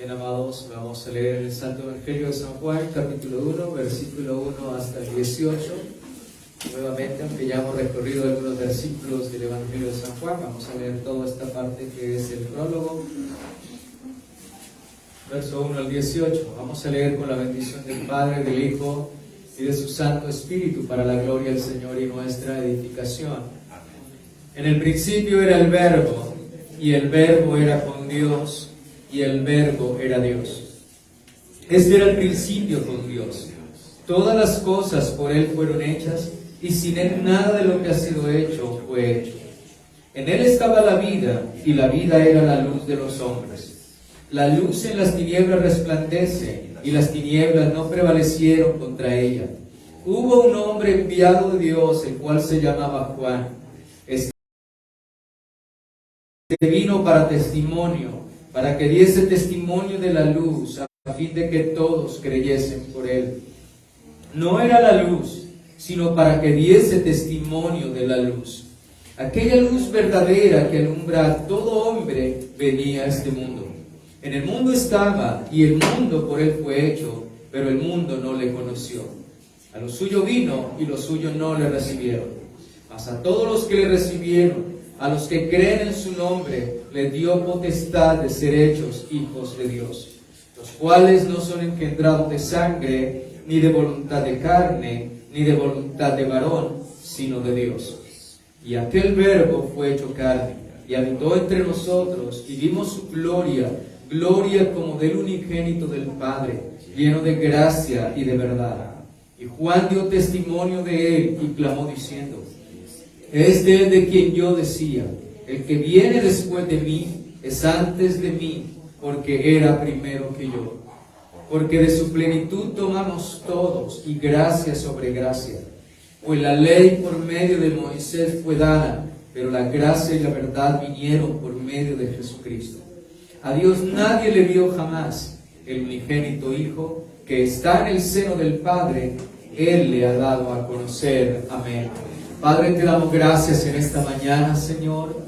Bien, amados, vamos a leer el Santo Evangelio de San Juan, capítulo 1, versículo 1 hasta el 18. Nuevamente, aunque ya hemos recorrido algunos versículos del Evangelio de San Juan, vamos a leer toda esta parte que es el prólogo, verso 1 al 18. Vamos a leer con la bendición del Padre, del Hijo y de su Santo Espíritu, para la gloria del Señor y nuestra edificación. En el principio era el Verbo, y el Verbo era con Dios, y el Verbo era Dios. Este era el principio con Dios. Todas las cosas por Él fueron hechas, y sin Él nada de lo que ha sido hecho fue hecho. En Él estaba la vida, y la vida era la luz de los hombres. La luz en las tinieblas resplandece, y las tinieblas no prevalecieron contra ella. Hubo un hombre enviado de Dios, el cual se llamaba Juan. Este vino para testimonio, para que diese testimonio de la luz, a fin de que todos creyesen por Él. No era la luz, sino para que diese testimonio de la luz. Aquella luz verdadera que alumbra a todo hombre venía a este mundo. En el mundo estaba, y el mundo por Él fue hecho, pero el mundo no le conoció. A lo suyo vino, y los suyos no le recibieron. Mas a todos los que le recibieron, a los que creen en su nombre, le dio potestad de ser hechos hijos de Dios, los cuales no son engendrados de sangre, ni de voluntad de carne, ni de voluntad de varón, sino de Dios. Y aquel Verbo fue hecho carne, y habitó entre nosotros, y vimos su gloria, gloria como del unigénito del Padre, lleno de gracia y de verdad. Y Juan dio testimonio de él, y clamó diciendo: Este es de quien yo decía, el que viene después de mí es antes de mí, porque era primero que yo. Porque de su plenitud tomamos todos, y gracia sobre gracia. Pues la ley por medio de Moisés fue dada, pero la gracia y la verdad vinieron por medio de Jesucristo. A Dios nadie le vio jamás. El unigénito Hijo, que está en el seno del Padre, Él le ha dado a conocer. Amén. Padre, te damos gracias en esta mañana, Señor.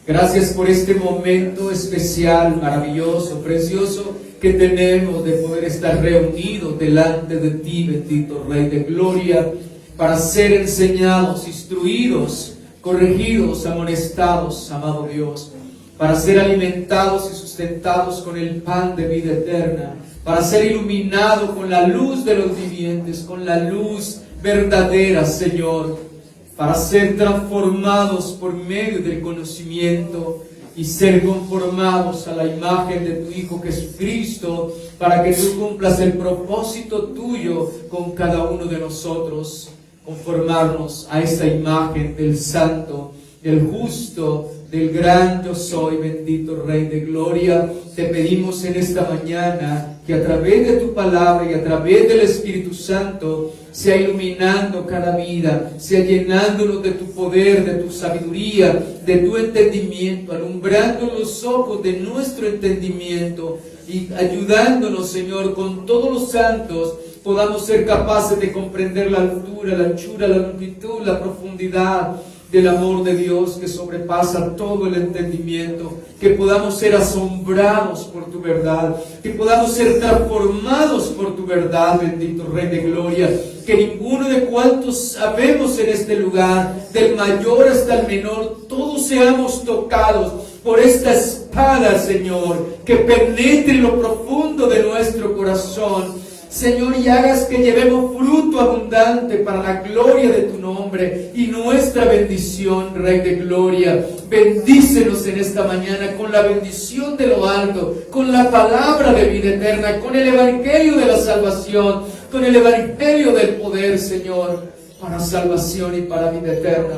Gracias por este momento especial, maravilloso, precioso que tenemos de poder estar reunidos delante de ti, bendito Rey de Gloria, para ser enseñados, instruidos, corregidos, amonestados, amado Dios, para ser alimentados y sustentados con el pan de vida eterna, para ser iluminados con la luz de los vivientes, con la luz verdadera, Señor, para ser transformados por medio del conocimiento y ser conformados a la imagen de tu Hijo Jesucristo, para que tú cumplas el propósito tuyo con cada uno de nosotros, conformarnos a esa imagen del Santo, del Justo, del gran yo soy, bendito Rey de Gloria. Te pedimos en esta mañana que a través de tu palabra y a través del Espíritu Santo sea iluminando cada vida, sea llenándonos de tu poder, de tu sabiduría, de tu entendimiento, alumbrando los ojos de nuestro entendimiento y ayudándonos, Señor, con todos los santos, podamos ser capaces de comprender la altura, la anchura, la longitud, la profundidad del amor de Dios que sobrepasa todo el entendimiento, que podamos ser asombrados por tu verdad, que podamos ser transformados por tu verdad, bendito Rey de Gloria, que ninguno de cuantos sabemos en este lugar, del mayor hasta el menor, todos seamos tocados por esta espada, Señor, que penetre lo profundo de nuestro corazón, Señor, y hagas que llevemos fruto abundante para la gloria de tu nombre y nuestra bendición, Rey de Gloria. Bendícenos en esta mañana con la bendición de lo alto, con la palabra de vida eterna, con el evangelio de la salvación, con el evangelio del poder, Señor, para salvación y para vida eterna.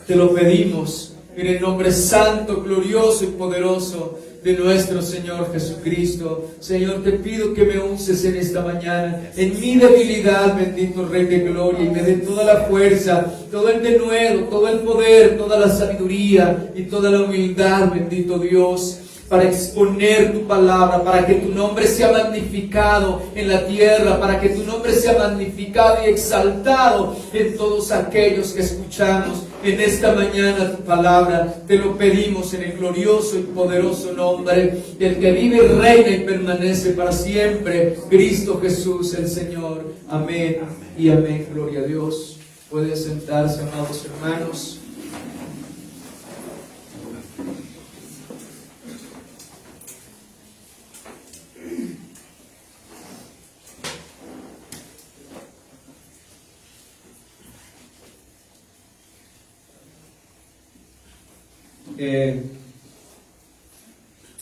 Te lo pedimos en el nombre santo, glorioso y poderoso de nuestro Señor Jesucristo. Señor, te pido que me uses en esta mañana, en mi debilidad, bendito Rey de Gloria, y me dé toda la fuerza, todo el denuedo, todo el poder, toda la sabiduría y toda la humildad, bendito Dios, para exponer tu palabra, para que tu nombre sea magnificado en la tierra, para que tu nombre sea magnificado y exaltado en todos aquellos que escuchamos en esta mañana tu palabra. Te lo pedimos en el glorioso y poderoso nombre del que vive, reina y permanece para siempre, Cristo Jesús el Señor. Amén y amén. Gloria a Dios. Puede sentarse, amados hermanos.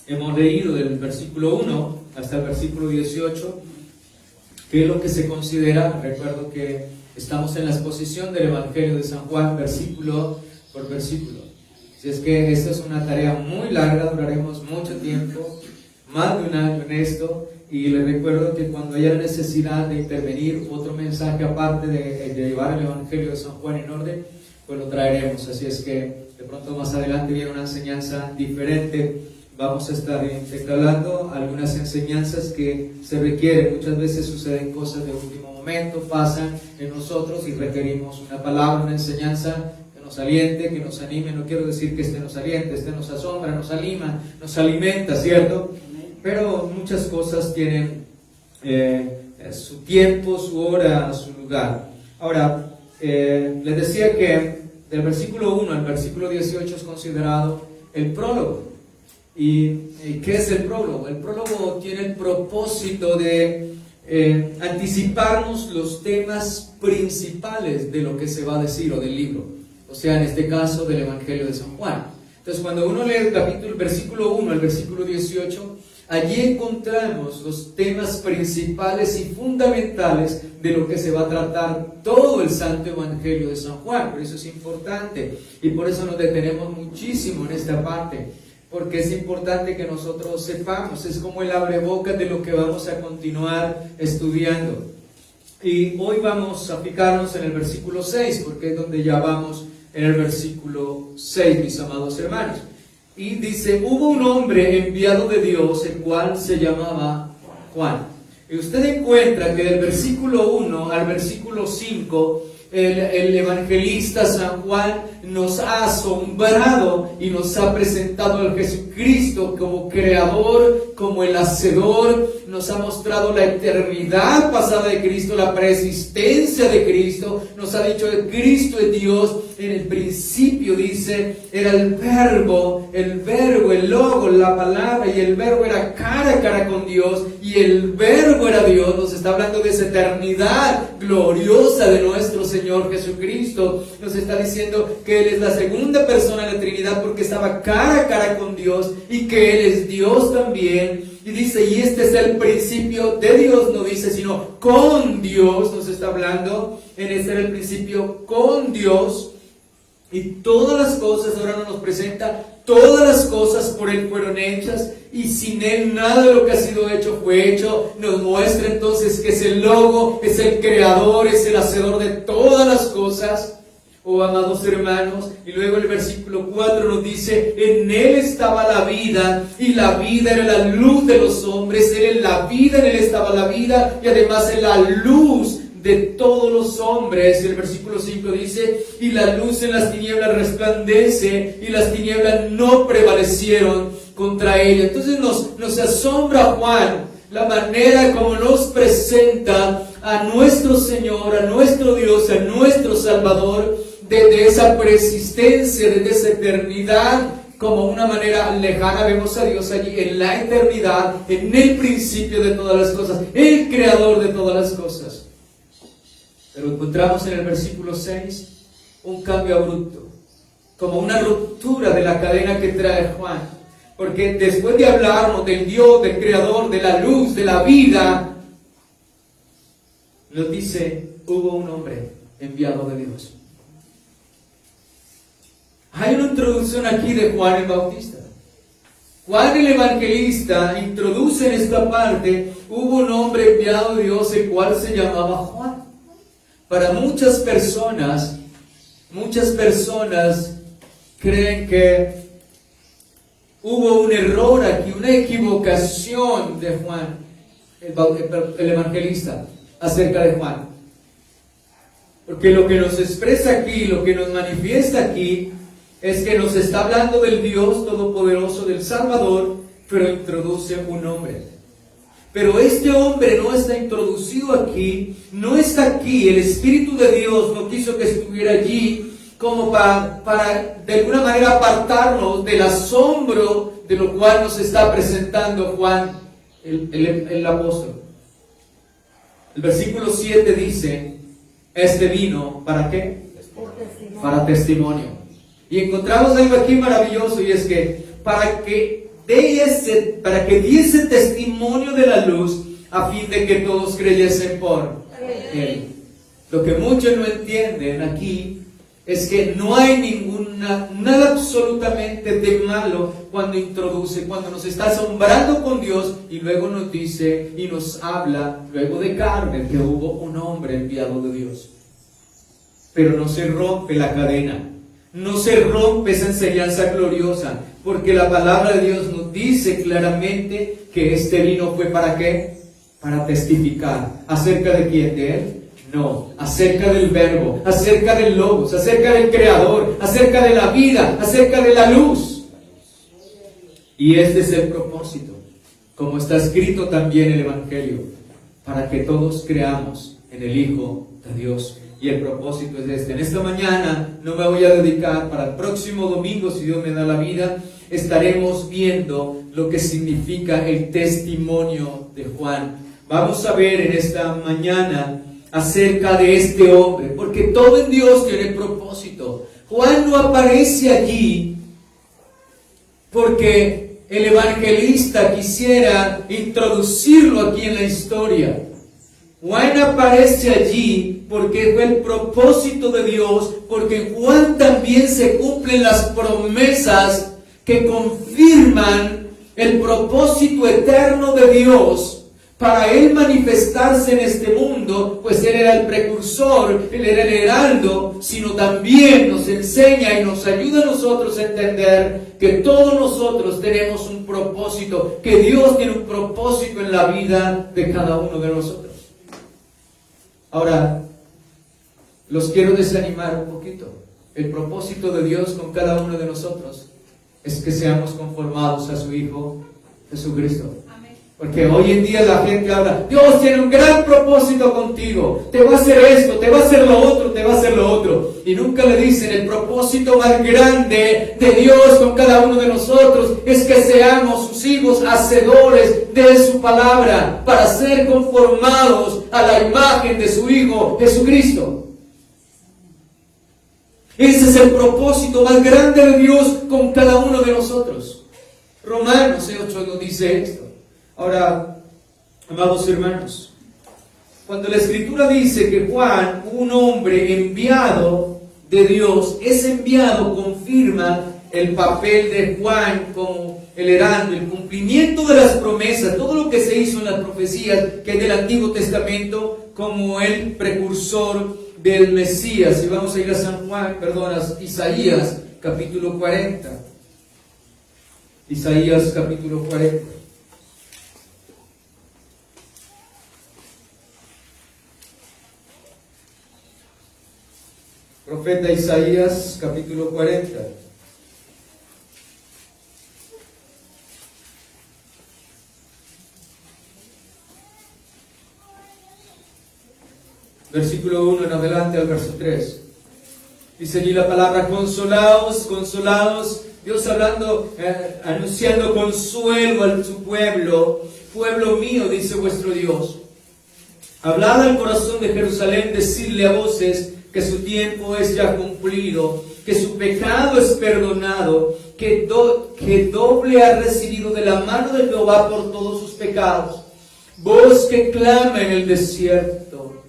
Hemos leído del versículo 1 hasta el versículo 18, que es lo que se considera. Recuerdo que estamos en la exposición del Evangelio de San Juan, versículo por versículo. Si es que esta es una tarea muy larga, duraremos mucho tiempo, más de un año en esto, y les recuerdo que cuando haya necesidad de intervenir otro mensaje aparte de llevar el Evangelio de San Juan en orden, pues lo traeremos. Así es que de pronto más adelante viene una enseñanza diferente. Vamos a estar intercalando algunas enseñanzas que se requieren. Muchas veces suceden cosas de último momento, pasan en nosotros y requerimos una palabra, una enseñanza que nos aliente, que nos anime. No quiero decir que este nos aliente, este nos asombra, nos anima, nos alimenta, ¿cierto? Pero muchas cosas tienen su tiempo, su hora, su lugar. Ahora, les decía que del versículo 1 al versículo 18 es considerado el prólogo. ¿Y qué es el prólogo? El prólogo tiene el propósito de anticiparnos los temas principales de lo que se va a decir o del libro, o sea, en este caso del Evangelio de San Juan. Entonces, cuando uno lee el versículo 1 al versículo 18, allí encontramos los temas principales y fundamentales de lo que se va a tratar todo el Santo Evangelio de San Juan. Por eso es importante y por eso nos detenemos muchísimo en esta parte, porque es importante que nosotros sepamos. Es como el abrebocas de lo que vamos a continuar estudiando. Y hoy vamos a fijarnos en el versículo 6, porque es donde ya vamos en el versículo 6, mis amados hermanos. Y dice: hubo un hombre enviado de Dios, el cual se llamaba Juan. Y usted encuentra que del versículo 1 al versículo 5, el evangelista San Juan nos ha asombrado y nos ha presentado al Jesucristo como creador, como el hacedor. Nos ha mostrado la eternidad pasada de Cristo, la preexistencia de Cristo. Nos ha dicho que Cristo es Dios. En el principio, dice, era el verbo, el logo, la palabra, y el verbo era cara a cara con Dios, y el verbo era Dios. Nos está hablando de esa eternidad gloriosa de nuestro Señor Jesucristo. Nos está diciendo que Él es la segunda persona de la Trinidad porque estaba cara a cara con Dios, y que Él es Dios también. Y dice, y este es el principio de Dios, no dice sino con Dios. Nos está hablando en este era el principio con Dios. Y todas las cosas, ahora nos presenta, todas las cosas por Él fueron hechas, y sin Él nada de lo que ha sido hecho fue hecho. Nos muestra entonces que es el logo, es el creador, es el hacedor de todas las cosas, oh amados hermanos. Y luego el versículo 4 nos dice: en Él estaba la vida, y la vida era la luz de los hombres. Él es la vida, en Él estaba la vida, y además es la luz de todos los hombres. El versículo 5 dice: y la luz en las tinieblas resplandece, y las tinieblas no prevalecieron contra ella. Entonces nos asombra Juan la manera como nos presenta a nuestro Señor, a nuestro Dios, a nuestro Salvador, desde esa preexistencia, desde esa eternidad, como una manera lejana. Vemos a Dios allí en la eternidad, en el principio de todas las cosas, el creador de todas las cosas. Pero encontramos en el versículo 6 un cambio abrupto, como una ruptura de la cadena que trae Juan. Porque después de hablarnos del Dios, del Creador, de la luz, de la vida, nos dice: hubo un hombre enviado de Dios. Hay una introducción aquí de Juan el Bautista. Juan el Evangelista introduce en esta parte: hubo un hombre enviado de Dios, el cual se llamaba Juan. Para muchas personas creen que hubo un error aquí, una equivocación de Juan, el evangelista, acerca de Juan. Porque lo que nos expresa aquí, lo que nos manifiesta aquí, es que nos está hablando del Dios Todopoderoso, del Salvador, pero introduce un hombre. Pero este hombre no está introducido aquí, no está aquí. El Espíritu de Dios no quiso que estuviera allí como para de alguna manera apartarnos del asombro de lo cual nos está presentando Juan, el apóstol. El versículo 7 dice, este vino, ¿para qué? Para testimonio. Y encontramos algo aquí maravilloso, y es que para que diese testimonio de la luz, a fin de que todos creyesen por él. Lo que muchos no entienden aquí es que no hay nada absolutamente de malo cuando nos está asombrando con Dios y luego nos dice y nos habla, luego de Carmen, que hubo un hombre enviado de Dios. Pero no se rompe la cadena, no se rompe esa enseñanza gloriosa, porque la palabra de Dios nos dice claramente que este vino fue ¿para qué? Para testificar. ¿Acerca de quién? ¿De él? No, acerca del Verbo, acerca del Logos, acerca del Creador, acerca de la vida, acerca de la luz. Y este es el propósito, como está escrito también en el Evangelio, para que todos creamos en el Hijo de Dios. Y el propósito es este. En esta mañana no me voy a dedicar, para el próximo domingo, si Dios me da la vida, estaremos viendo lo que significa el testimonio de Juan. Vamos a ver en esta mañana acerca de este hombre, porque todo en Dios tiene propósito. Juan no aparece allí porque el evangelista quisiera introducirlo aquí en la historia. Juan aparece allí porque fue el propósito de Dios, porque en Juan también se cumplen las promesas que confirman el propósito eterno de Dios para Él manifestarse en este mundo, pues Él era el precursor, Él era el heraldo, sino también nos enseña y nos ayuda a nosotros a entender que todos nosotros tenemos un propósito, que Dios tiene un propósito en la vida de cada uno de nosotros. Ahora, los quiero desanimar un poquito. El propósito de Dios con cada uno de nosotros es que seamos conformados a su Hijo Jesucristo. Porque hoy en día la gente habla, Dios tiene un gran propósito contigo, te va a hacer esto, te va a hacer lo otro, te va a hacer lo otro. Y nunca le dicen, el propósito más grande de Dios con cada uno de nosotros es que seamos sus hijos hacedores de su palabra, para ser conformados a la imagen de su Hijo Jesucristo. Ese es el propósito más grande de Dios con cada uno de nosotros. Romanos 8 nos dice esto. Ahora, amados hermanos, cuando la Escritura dice que Juan, un hombre enviado de Dios, ese enviado confirma el papel de Juan como el heraldo, el cumplimiento de las promesas, todo lo que se hizo en las profecías que hay del Antiguo Testamento, como el precursor del Mesías. Y vamos a ir a Isaías capítulo 40. Isaías capítulo 40. Profeta Isaías, capítulo 40. Versículo 1 en adelante al verso 3. Dice allí la palabra, consolaos, consolaos. Dios hablando, anunciando consuelo a su pueblo. Pueblo mío, dice vuestro Dios. Hablad al corazón de Jerusalén, decidle a voces que su tiempo es ya cumplido, que su pecado es perdonado, que doble ha recibido de la mano de Jehová por todos sus pecados. Voz que clama en el desierto.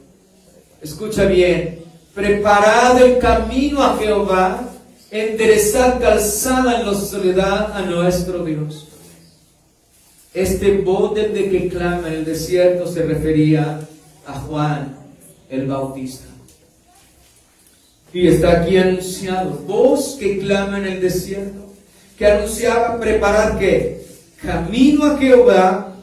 Escucha bien. Preparad el camino a Jehová, enderezad calzada en la soledad a nuestro Dios. Este voz del de que clama en el desierto se refería a Juan el Bautista. Y está aquí anunciado, voz que clama en el desierto, que anunciaba preparar ¿qué? Camino a Jehová,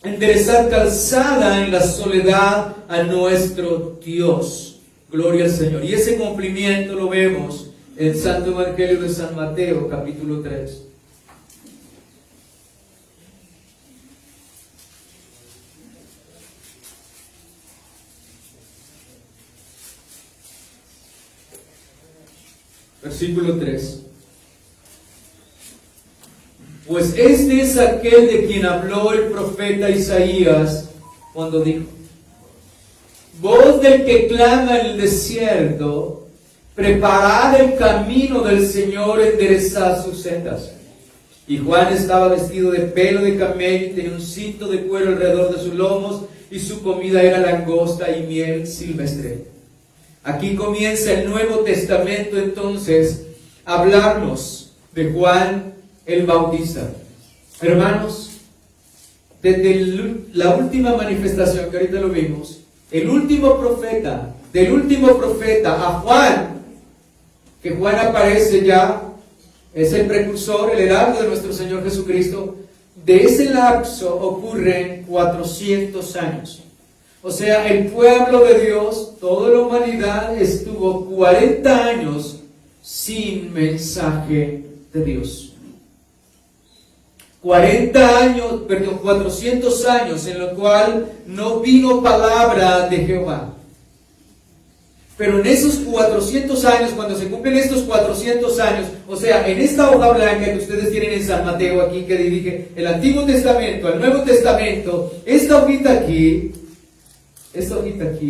enderezar calzada en la soledad a nuestro Dios. Gloria al Señor. Y ese cumplimiento lo vemos en el Santo Evangelio de San Mateo, capítulo 3. Versículo 3. Pues este es aquel de quien habló el profeta Isaías cuando dijo: voz del que clama en el desierto, preparad el camino del Señor, enderezad sus sendas. Y Juan estaba vestido de pelo de camello y tenía un cinto de cuero alrededor de sus lomos, y su comida era langosta y miel silvestre. Aquí comienza el Nuevo Testamento entonces a hablarnos de Juan el Bautista. Hermanos, desde la última manifestación que ahorita lo vimos, del último profeta a Juan, que Juan aparece ya, es el precursor, el heraldo de nuestro Señor Jesucristo. De ese lapso ocurren 400 años. O sea, el pueblo de Dios, toda la humanidad estuvo 40 años sin mensaje de Dios. 400 años en lo cual no vino palabra de Jehová. Pero en esos 400 años, cuando se cumplen estos 400 años, o sea, en esta hoja blanca que ustedes tienen en San Mateo aquí, que dirige el Antiguo Testamento al Nuevo Testamento, esta hojita aquí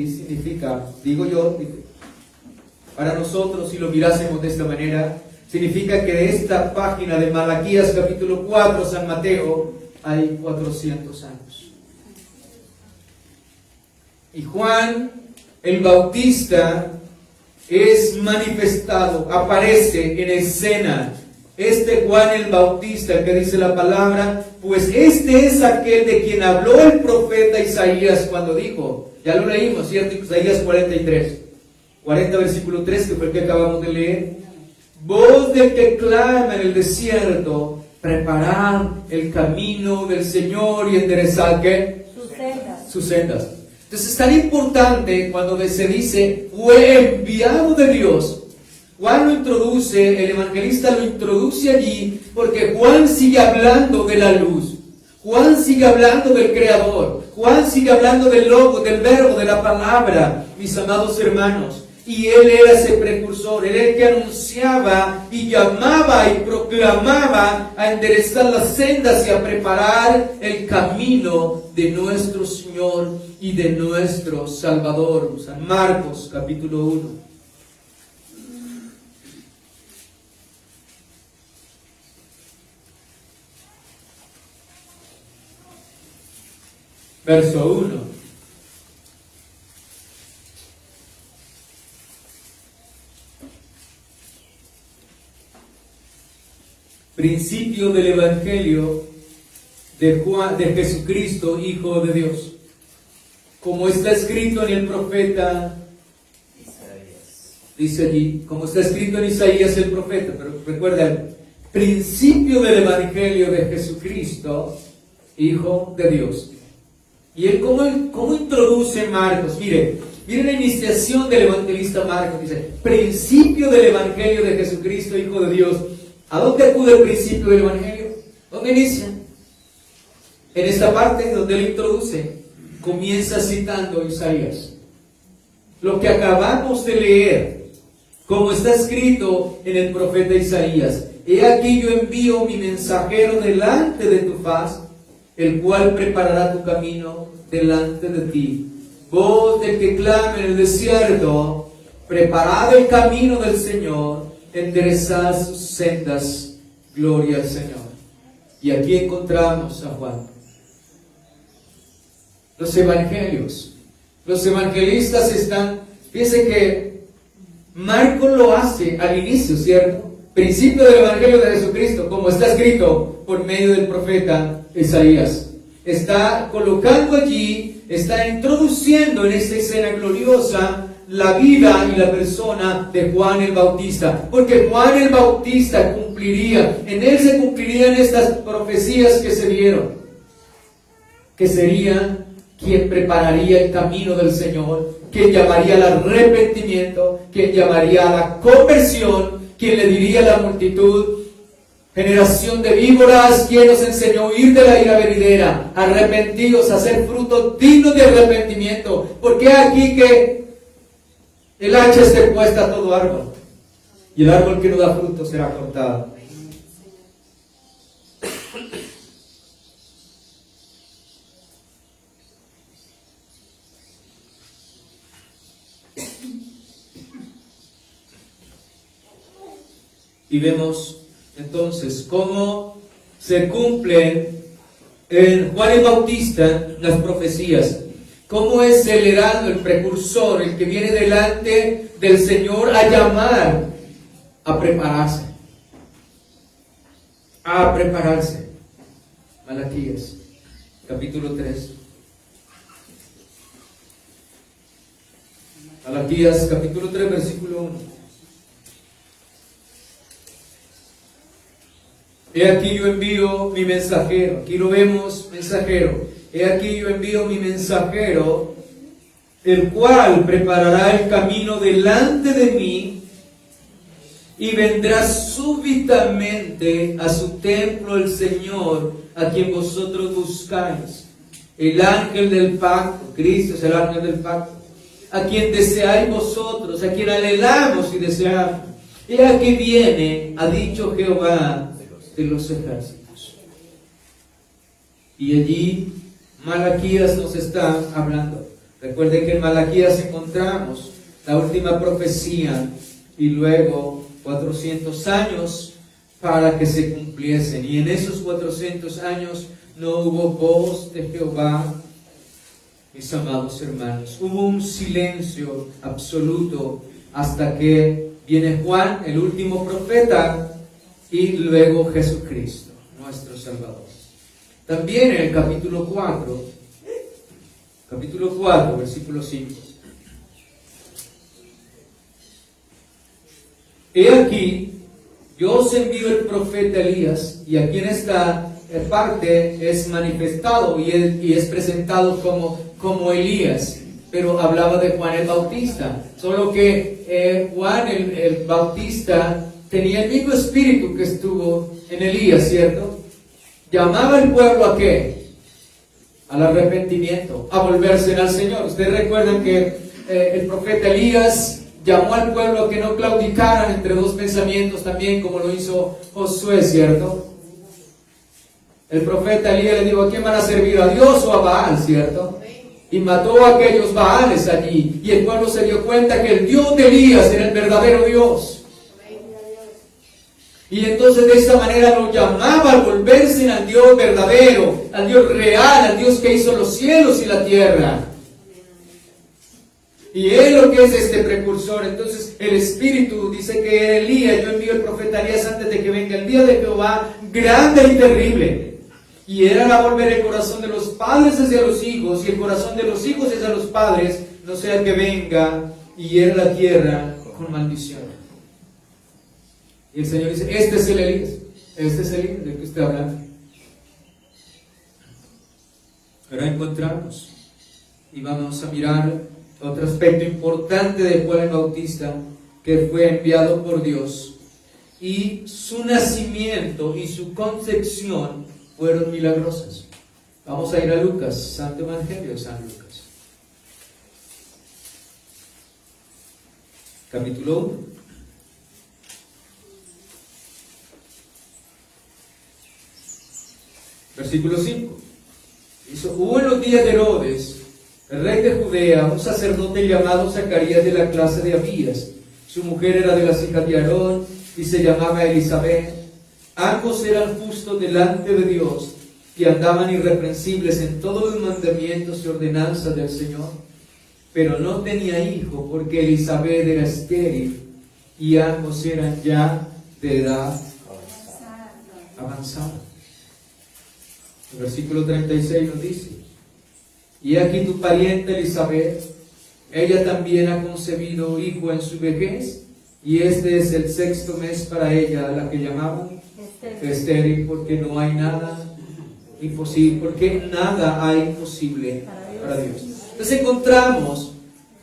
significa, digo yo, para nosotros, si lo mirásemos de esta manera, significa que de esta página de Malaquías capítulo 4, San Mateo, hay 400 años. Y Juan el Bautista es manifestado, aparece en escena. Este Juan el Bautista, el que dice la palabra, pues este es aquel de quien habló el profeta Isaías cuando dijo, ya lo leímos, ¿cierto? Isaías 43, 40 versículo 3, que fue el que acabamos de leer. Voz del que clama en el desierto, preparad el camino del Señor y enderezad, ¿qué? Sus sendas. Entonces es tan importante cuando se dice fue enviado de Dios. Juan lo introduce, el evangelista lo introduce allí, porque Juan sigue hablando de la luz. Juan sigue hablando del Creador. Juan sigue hablando del Logo, del Verbo, de la palabra, mis amados hermanos. Y él era ese precursor, él era el que anunciaba y llamaba y proclamaba a enderezar las sendas y a preparar el camino de nuestro Señor y de nuestro Salvador. San Marcos capítulo 1. Verso 1. Principio del Evangelio de Jesucristo, Hijo de Dios. Como está escrito en el profeta Isaías. Dice allí, como está escrito en Isaías el profeta, pero recuerda, el principio del Evangelio de Jesucristo, Hijo de Dios. ¿Y él cómo introduce Marcos? Miren la iniciación del evangelista Marcos. Dice, principio del Evangelio de Jesucristo, Hijo de Dios. ¿A dónde acude el principio del Evangelio? ¿Dónde inicia? En esta parte donde él introduce, comienza citando Isaías. Lo que acabamos de leer, como está escrito en el profeta Isaías. He aquí yo envío mi mensajero delante de tu faz, el cual preparará tu camino delante de ti. Voz del que clama en el desierto, preparad el camino del Señor, enderezad sus sendas, gloria al Señor. Y aquí encontramos a Juan. Los evangelios, los evangelistas fíjense que Marcos lo hace al inicio, ¿cierto? Principio del Evangelio de Jesucristo, como está escrito por medio del profeta Isaías. Está colocando allí, está introduciendo en esta escena gloriosa la vida y la persona de Juan el Bautista, porque Juan el Bautista en él se cumplirían estas profecías que se dieron, que serían quien prepararía el camino del Señor, quien llamaría al arrepentimiento, quien llamaría a la conversión, quien le diría a la multitud: generación de víboras, quien nos enseñó a huir de la ira venidera, arrepentidos, a hacer fruto digno de arrepentimiento, porque aquí que el hacha esté puesta a todo árbol, y el árbol que no da fruto será cortado. Y vemos entonces cómo se cumplen en Juan el Bautista las profecías, cómo es el heraldo, el precursor, el que viene delante del Señor a llamar a prepararse. A prepararse. Malaquías, capítulo 3. Malaquías, capítulo 3, versículo 1. He aquí yo envío mi mensajero. Aquí lo vemos, mensajero. He aquí yo envío mi mensajero, el cual preparará el camino delante de mí, y vendrá súbitamente a su templo el Señor, a quien vosotros buscáis. El ángel del pacto, Cristo es el ángel del pacto, a quien deseáis vosotros, a quien anhelamos y deseamos. He aquí viene, ha dicho Jehová de los ejércitos. Y allí Malaquías nos está hablando. Recuerden que en Malaquías encontramos la última profecía y luego 400 años para que se cumpliesen. Y en esos 400 años no hubo voz de Jehová, mis amados hermanos. Hubo un silencio absoluto hasta que viene Juan, el último profeta, y luego Jesucristo, nuestro Salvador. También en el capítulo 4, versículo 5. He aquí, yo os envío el profeta Elías, y aquí en esta parte es manifestado y es presentado como Elías, pero hablaba de Juan el Bautista, solo que Juan el Bautista tenía el mismo espíritu que estuvo en Elías, ¿cierto? Llamaba al pueblo ¿a qué? Al arrepentimiento, a volverse al Señor. Ustedes recuerdan que el profeta Elías llamó al pueblo a que no claudicaran entre dos pensamientos también, como lo hizo Josué, ¿cierto? El profeta Elías le dijo: ¿a quién van a servir? ¿A Dios o a Baal? ¿Cierto? Y mató a aquellos Baales allí, y el pueblo se dio cuenta que el Dios de Elías era el verdadero Dios. Y entonces de esta manera lo llamaba a volverse al Dios verdadero, al Dios real, al Dios que hizo los cielos y la tierra. Y él lo que es este precursor. Entonces el Espíritu dice que Elías, yo envío el profeta Elías antes de que venga el día de Jehová, grande y terrible. Y era a volver el corazón de los padres hacia los hijos, y el corazón de los hijos hacia los padres, no sea que venga y hiera la tierra con maldición. Y el Señor dice: este es el Elías, del que usted habla. Ahora encontramos y vamos a mirar otro aspecto importante de Juan el Bautista, que fue enviado por Dios, y su nacimiento y su concepción fueron milagrosas. Vamos a ir a Lucas, Santo Evangelio de San Lucas, capítulo 1. Versículo 5. Hubo en los días de Herodes, el rey de Judea, un sacerdote llamado Zacarías, de la clase de Abías. Su mujer era de las hijas de Aarón y se llamaba Elizabeth. Ambos eran justos delante de Dios y andaban irreprensibles en todos los mandamientos y ordenanzas del Señor. Pero no tenía hijo, porque Elizabeth era estéril y ambos eran ya de edad avanzada. El versículo 36 nos dice: y aquí tu pariente Elizabeth, ella también ha concebido hijo en su vejez, y este es el 6º mes para ella, a la que llamaban estéril, porque no hay nada imposible, porque nada hay imposible para Dios. Entonces encontramos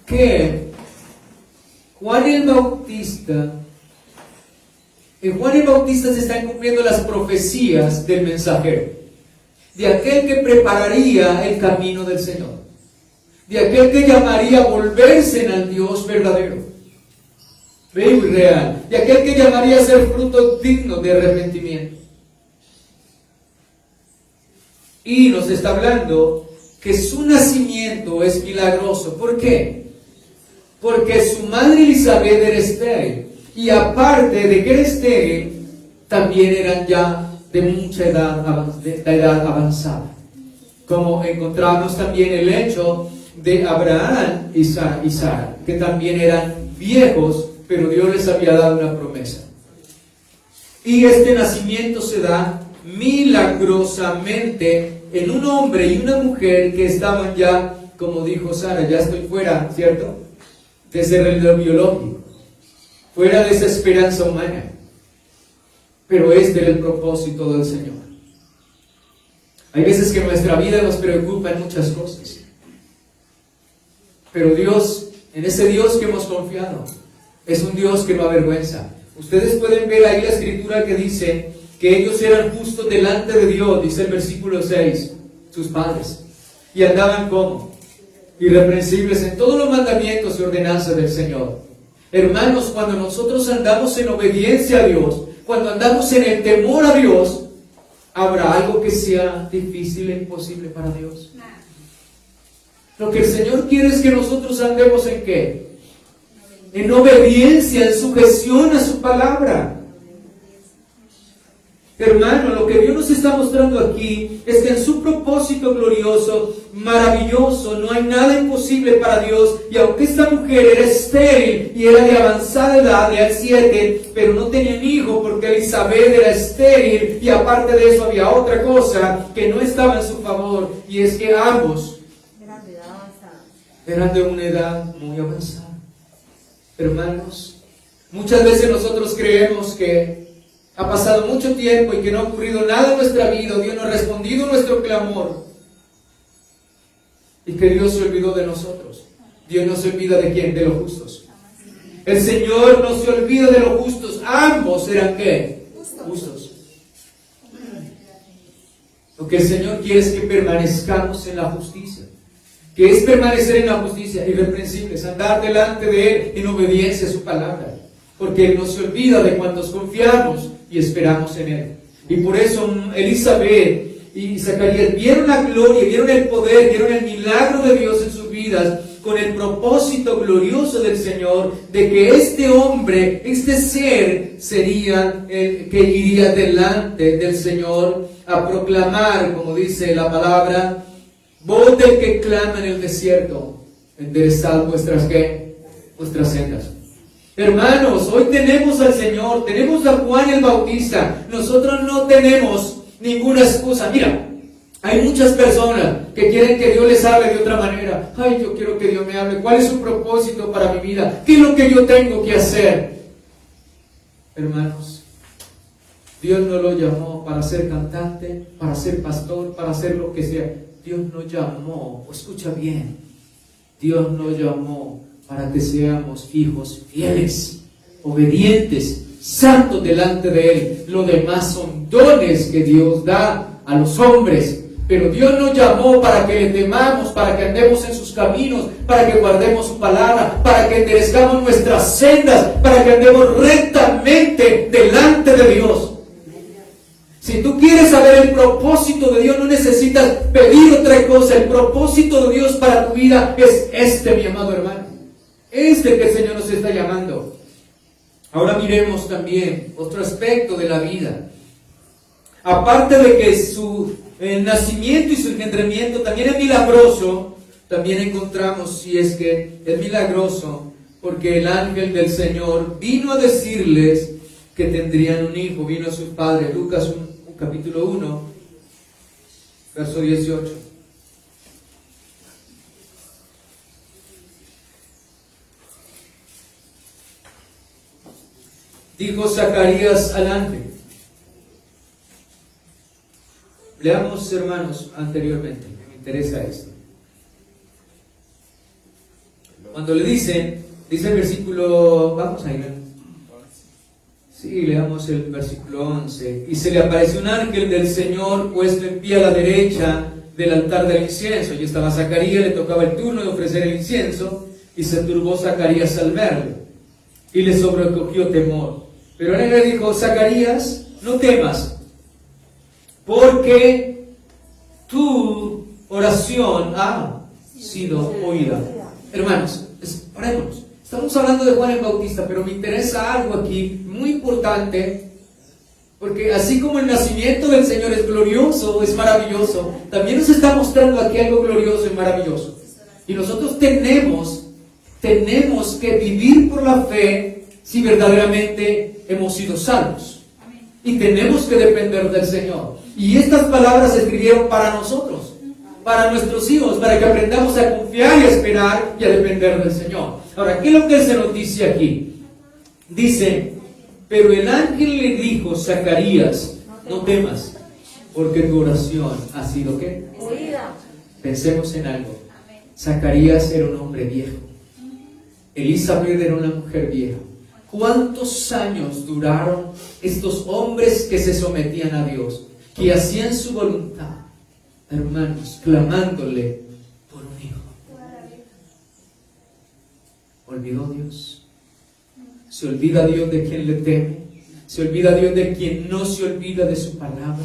que en Juan el Bautista se están cumpliendo las profecías del mensajero, de aquel que prepararía el camino del Señor, de aquel que llamaría a volverse al Dios verdadero, vivo y real, de aquel que llamaría a ser fruto digno de arrepentimiento. Y nos está hablando que su nacimiento es milagroso. ¿Por qué? Porque su madre Elizabeth era estéril, y aparte de que era estéril, también eran ya de mucha edad, de edad avanzada. Como encontramos también el hecho de Abraham y Sara, que también eran viejos, pero Dios les había dado una promesa. Y este nacimiento se da milagrosamente en un hombre y una mujer que estaban ya, como dijo Sara, ya estoy fuera, ¿cierto?, de ese reloj biológico, fuera de esa esperanza humana. Pero este era el propósito del Señor. Hay veces que nuestra vida nos preocupa en muchas cosas, pero Dios, en ese Dios que hemos confiado, es un Dios que no avergüenza. Ustedes pueden ver ahí la escritura que dice que ellos eran justos delante de Dios, dice el versículo 6, sus padres, y andaban como irreprensibles en todos los mandamientos y ordenanzas del Señor. Hermanos, cuando nosotros andamos en obediencia a Dios, cuando andamos en el temor a Dios, ¿habrá algo que sea difícil e imposible para Dios? Lo que el Señor quiere es que nosotros andemos ¿en qué? En obediencia, en sujeción a su palabra. Hermano, lo que Dios nos está mostrando aquí es que en su propósito glorioso, maravilloso, no hay nada imposible para Dios. Y aunque esta mujer era estéril y era de avanzada edad, de 7, pero no tenían hijo porque Elizabeth era estéril, y aparte de eso había otra cosa que no estaba en su favor, y es que ambos eran de una edad muy avanzada. Hermanos, muchas veces nosotros creemos que ha pasado mucho tiempo y que no ha ocurrido nada en nuestra vida, Dios no ha respondido a nuestro clamor, y que Dios se olvidó de nosotros. Dios no se olvida ¿de quién? De los justos. El Señor no se olvida de los justos. Ambos eran ¿qué? Justos. Lo que el Señor quiere es que permanezcamos en la justicia. Que es permanecer en la justicia, irreprensibles, andar delante de Él en obediencia a su palabra. Porque Él no se olvida de cuantos confiamos y esperamos en Él. Y por eso Elizabeth y Zacarías vieron la gloria, vieron el poder, vieron el milagro de Dios en sus vidas, con el propósito glorioso del Señor, de que este hombre, este ser, sería el que iría delante del Señor a proclamar, como dice la palabra, voz del que clama en el desierto, enderezad vuestras ¿qué? Vuestras sendas. Hermanos, hoy tenemos al Señor, tenemos a Juan el Bautista. Nosotros no tenemos ninguna excusa. Mira, hay muchas personas que quieren que Dios les hable de otra manera. Ay, yo quiero que Dios me hable. ¿Cuál es su propósito para mi vida? ¿Qué es lo que yo tengo que hacer? Hermanos, Dios no lo llamó para ser cantante, para ser pastor, para hacer lo que sea. Dios nos llamó, escucha bien, Dios nos llamó para que seamos hijos fieles, obedientes, santos delante de Él. Lo demás son dones que Dios da a los hombres, pero Dios nos llamó para que le temamos, para que andemos en sus caminos, para que guardemos su palabra, para que enderezcamos nuestras sendas, para que andemos rectamente delante de Dios. Si tú quieres saber el propósito de Dios, no necesitas pedir otra cosa. El propósito de Dios para tu vida es este, mi amado hermano. Este que el Señor nos está llamando. Ahora miremos también otro aspecto de la vida. Aparte de que su nacimiento y su engendramiento también es milagroso, también encontramos, si es que es milagroso, porque el ángel del Señor vino a decirles que tendrían un hijo, vino a su padre. Lucas capítulo 1, verso 18. Dijo Zacarías al ángel. Leamos, hermanos, anteriormente, me interesa esto. Cuando le dice el versículo, vamos a ir. Sí, leamos el versículo 11. Y se le apareció un ángel del Señor puesto en pie a la derecha del altar del incienso. Y estaba Zacarías, le tocaba el turno de ofrecer el incienso, y se turbó Zacarías al verlo, y le sobrecogió temor. Pero el ángel le dijo: Zacarías, no temas, porque tu oración ha sido oída. Hermanos, oremos. Estamos hablando de Juan el Bautista, pero me interesa algo aquí muy importante, porque así como el nacimiento del Señor es glorioso, es maravilloso, también nos está mostrando aquí algo glorioso y maravilloso. Y nosotros tenemos que vivir por la fe si verdaderamente hemos sido salvos. Y tenemos que depender del Señor. Y estas palabras se escribieron para nosotros, para nuestros hijos, para que aprendamos a confiar y a esperar y a depender del Señor. Ahora, ¿qué es lo que se nos dice aquí? Dice: pero el ángel le dijo: Zacarías, no temas, porque tu oración ha sido ¿qué? Oída. Pensemos en algo. Zacarías era un hombre viejo. Elizabeth era una mujer vieja. ¿Cuántos años duraron estos hombres que se sometían a Dios, que hacían su voluntad, hermanos, clamándole por un hijo? ¿Olvidó Dios? ¿Se olvida Dios de quien le teme? ¿Se olvida Dios de quien no se olvida de su palabra?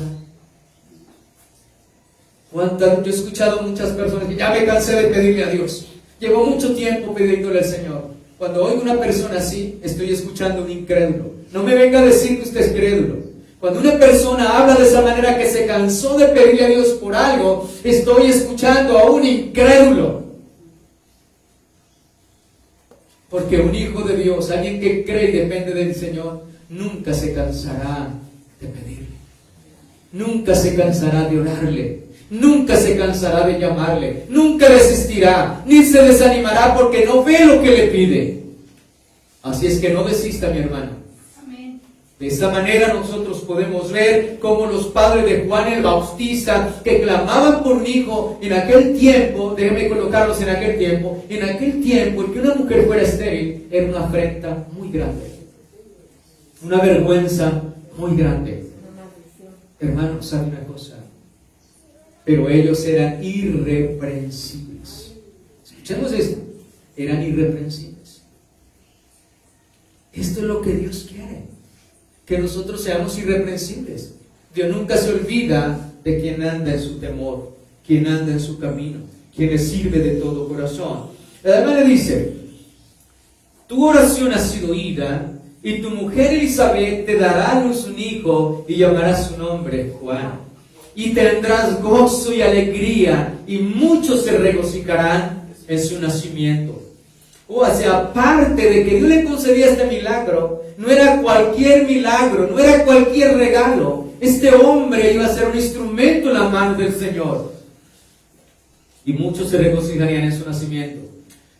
Yo he escuchado muchas personas que ya me cansé de pedirle a Dios. Llevo mucho tiempo pidiéndole al Señor. Cuando oigo una persona así, estoy escuchando a un incrédulo. No me venga a decir que usted es crédulo. Cuando una persona habla de esa manera, que se cansó de pedirle a Dios por algo, estoy escuchando a un incrédulo. Porque un hijo de Dios, alguien que cree y depende del Señor, nunca se cansará de pedirle. Nunca se cansará de orarle. Nunca se cansará de llamarle. Nunca desistirá, ni se desanimará porque no ve lo que le pide. Así es que no desista, mi hermano. Amén. De esta manera nosotros podemos ver cómo los padres de Juan el Bautista, que clamaban por un hijo en aquel tiempo, déjenme colocarlos en aquel tiempo el que una mujer fuera estéril era una afrenta muy grande, una vergüenza muy grande. Hermanos, ¿sabe una cosa? Pero ellos eran irreprensibles. Escuchemos esto: eran irreprensibles. Esto es lo que Dios quiere, que nosotros seamos irreprensibles. Dios nunca se olvida de quien anda en su temor, quien anda en su camino, quien le sirve de todo corazón. Además le dice: tu oración ha sido oída, y tu mujer Elizabeth te dará a luz un hijo, y llamarás su nombre Juan. Y tendrás gozo y alegría, y muchos se regocijarán en su nacimiento. O sea, aparte de que Dios le concedía este milagro, no era cualquier milagro, no era cualquier regalo. Este hombre iba a ser un instrumento en la mano del Señor. Y muchos se regocijarían en su nacimiento,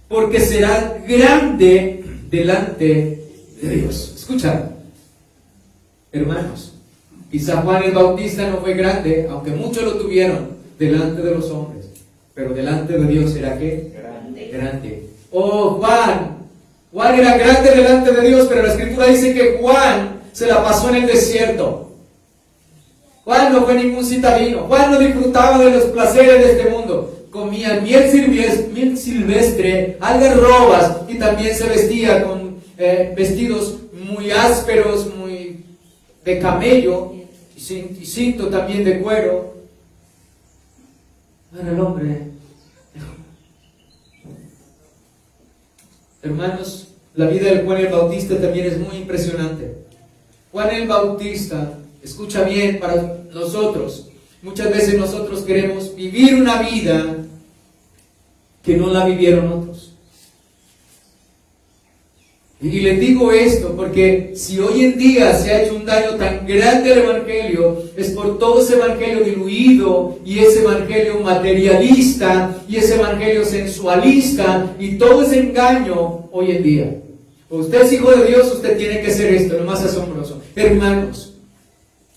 porque será grande delante de Dios. Escucha, hermanos. Quizá Juan el Bautista no fue grande, aunque muchos lo tuvieron delante de los hombres, pero delante de Dios era ¿qué? Grande. Oh, Juan era grande delante de Dios, pero la Escritura dice que Juan se la pasó en el desierto. Juan no fue ningún citadino. Juan no disfrutaba de los placeres de este mundo. Comía miel silvestre, algarrobas, y también se vestía con vestidos muy ásperos, muy de camello, y cinto también de cuero. Era el hombre. Hermanos, la vida de Juan el Bautista también es muy impresionante. Juan el Bautista, escucha bien para nosotros, muchas veces nosotros queremos vivir una vida que no la vivieron otros. Y les digo esto porque si hoy en día se ha hecho un daño tan grande al Evangelio, es por todo ese Evangelio diluido, y ese Evangelio materialista, y ese Evangelio sensualista, y todo ese engaño hoy en día. Usted es hijo de Dios, usted tiene que ser esto, lo más asombroso. Hermanos,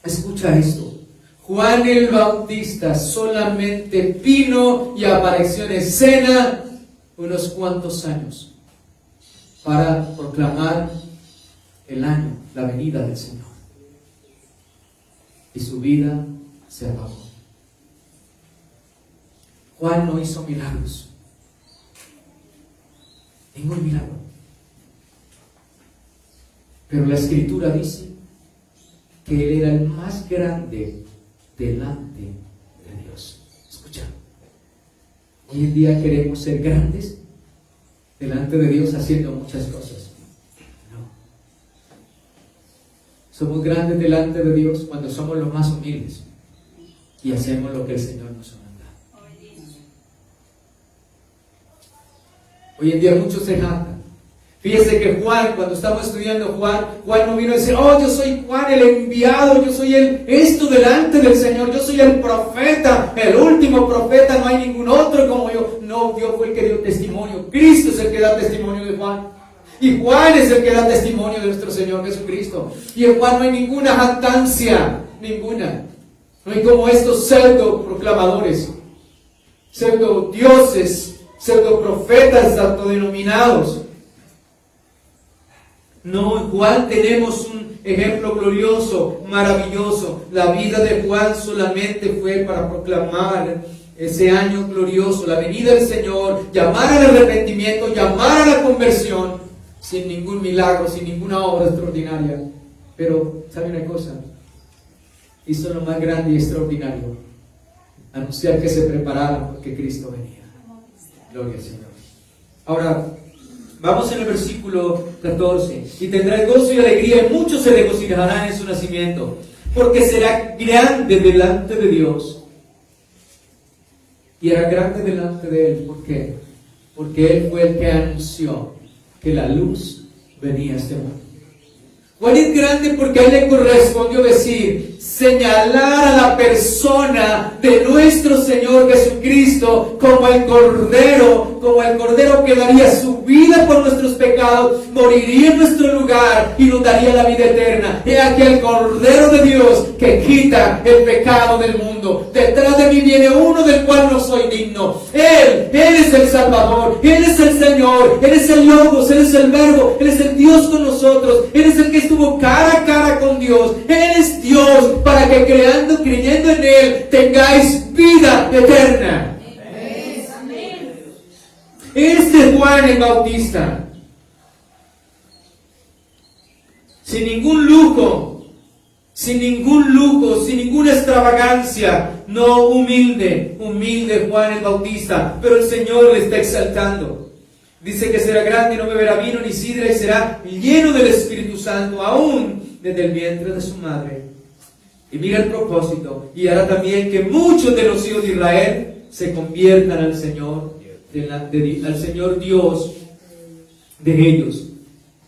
escucha esto. Juan el Bautista solamente vino y apareció en escena unos cuantos años para proclamar el año, la venida del Señor. Y su vida se apagó. Juan no hizo milagros. Ningún milagro. Pero la Escritura dice que él era el más grande delante de Dios. Escucha. Hoy en día queremos ser grandes delante de Dios haciendo muchas cosas. No. Somos grandes delante de Dios cuando somos los más humildes y hacemos lo que el Señor nos manda. Hoy en día muchos se jactan. Fíjese que Juan, cuando estamos estudiando Juan no vino a decir, oh, yo soy Juan el enviado, yo soy esto delante del Señor, yo soy el profeta, el último profeta, no hay ningún otro como yo. No, Dios fue el que dio testimonio. Cristo es el que da testimonio de Juan. Y Juan es el que da testimonio de nuestro Señor Jesucristo. Y en Juan no hay ninguna jactancia, ninguna. No hay como estos pseudo proclamadores, pseudo dioses, pseudo profetas autodenominados. No, en Juan tenemos un ejemplo glorioso, maravilloso. La vida de Juan solamente fue para proclamar ese año glorioso, la venida del Señor, llamar al arrepentimiento, llamar a la conversión, sin ningún milagro, sin ninguna obra extraordinaria. Pero, ¿sabe una cosa? Hizo lo más grande y extraordinario: anunciar que se prepararan porque Cristo venía. Gloria al Señor. Ahora, vamos en el versículo 14. Y tendrá gozo y alegría, y muchos se regocijarán en su nacimiento, porque será grande delante de Dios. Y era grande delante de Él. ¿Por qué? Porque Él fue el que anunció que la luz venía a este mundo. Juan es grande porque a Él le correspondió decir, señalar a la persona de nuestro Señor Jesucristo como el Cordero que daría su vida por nuestros pecados, moriría en nuestro lugar y nos daría la vida eterna. He aquí el Cordero de Dios que quita el pecado del mundo. Detrás de mí viene uno del cual no soy digno. Él es el Salvador, Él es el Señor, Él es el Logos, Él es el Verbo, Él es el Dios con nosotros, Él es el que estuvo cara a cara con Dios. Él es Dios para que creyendo en Él tengáis vida eterna. Este es Juan el Bautista, sin ningún lujo, sin ninguna extravagancia, no humilde Juan el Bautista, pero el Señor le está exaltando. Dice que será grande y no beberá vino ni sidra y será lleno del Espíritu Santo, aún desde el vientre de su madre. Y mira el propósito, y hará también que muchos de los hijos de Israel se conviertan al Señor Dios de ellos,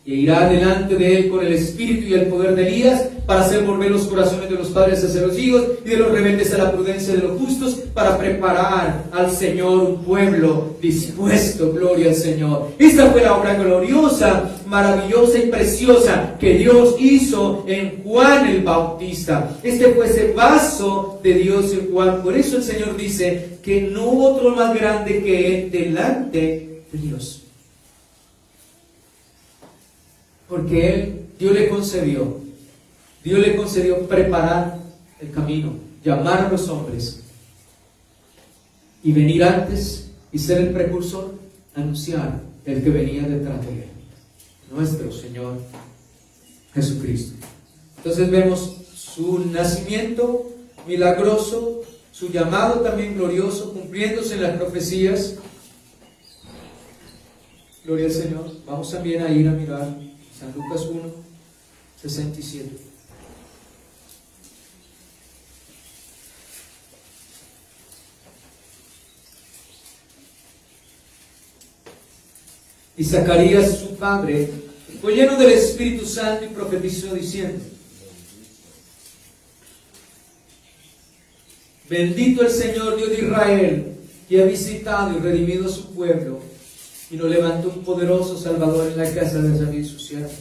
y irá delante de Él con el espíritu y el poder de Elías, para hacer volver los corazones de los padres hacia los hijos y de los rebeldes a la prudencia de los justos, para preparar al Señor un pueblo dispuesto. Gloria al Señor. Esta fue la obra gloriosa, maravillosa y preciosa que Dios hizo en Juan el Bautista. Este fue ese vaso de Dios en Juan. Por eso el Señor dice que no hubo otro más grande que Él delante de Dios. Porque Dios le concedió preparar el camino, llamar a los hombres y venir antes y ser el precursor, anunciar el que venía detrás de Él, nuestro Señor Jesucristo. Entonces vemos su nacimiento milagroso, su llamado también glorioso, cumpliéndose en las profecías. Gloria al Señor. Vamos también a ir a mirar San Lucas 1, 67. Y Zacarías, su padre, fue lleno del Espíritu Santo y profetizó diciendo: bendito el Señor Dios de Israel, que ha visitado y redimido a su pueblo, y nos levantó un poderoso Salvador en la casa de David su siervo.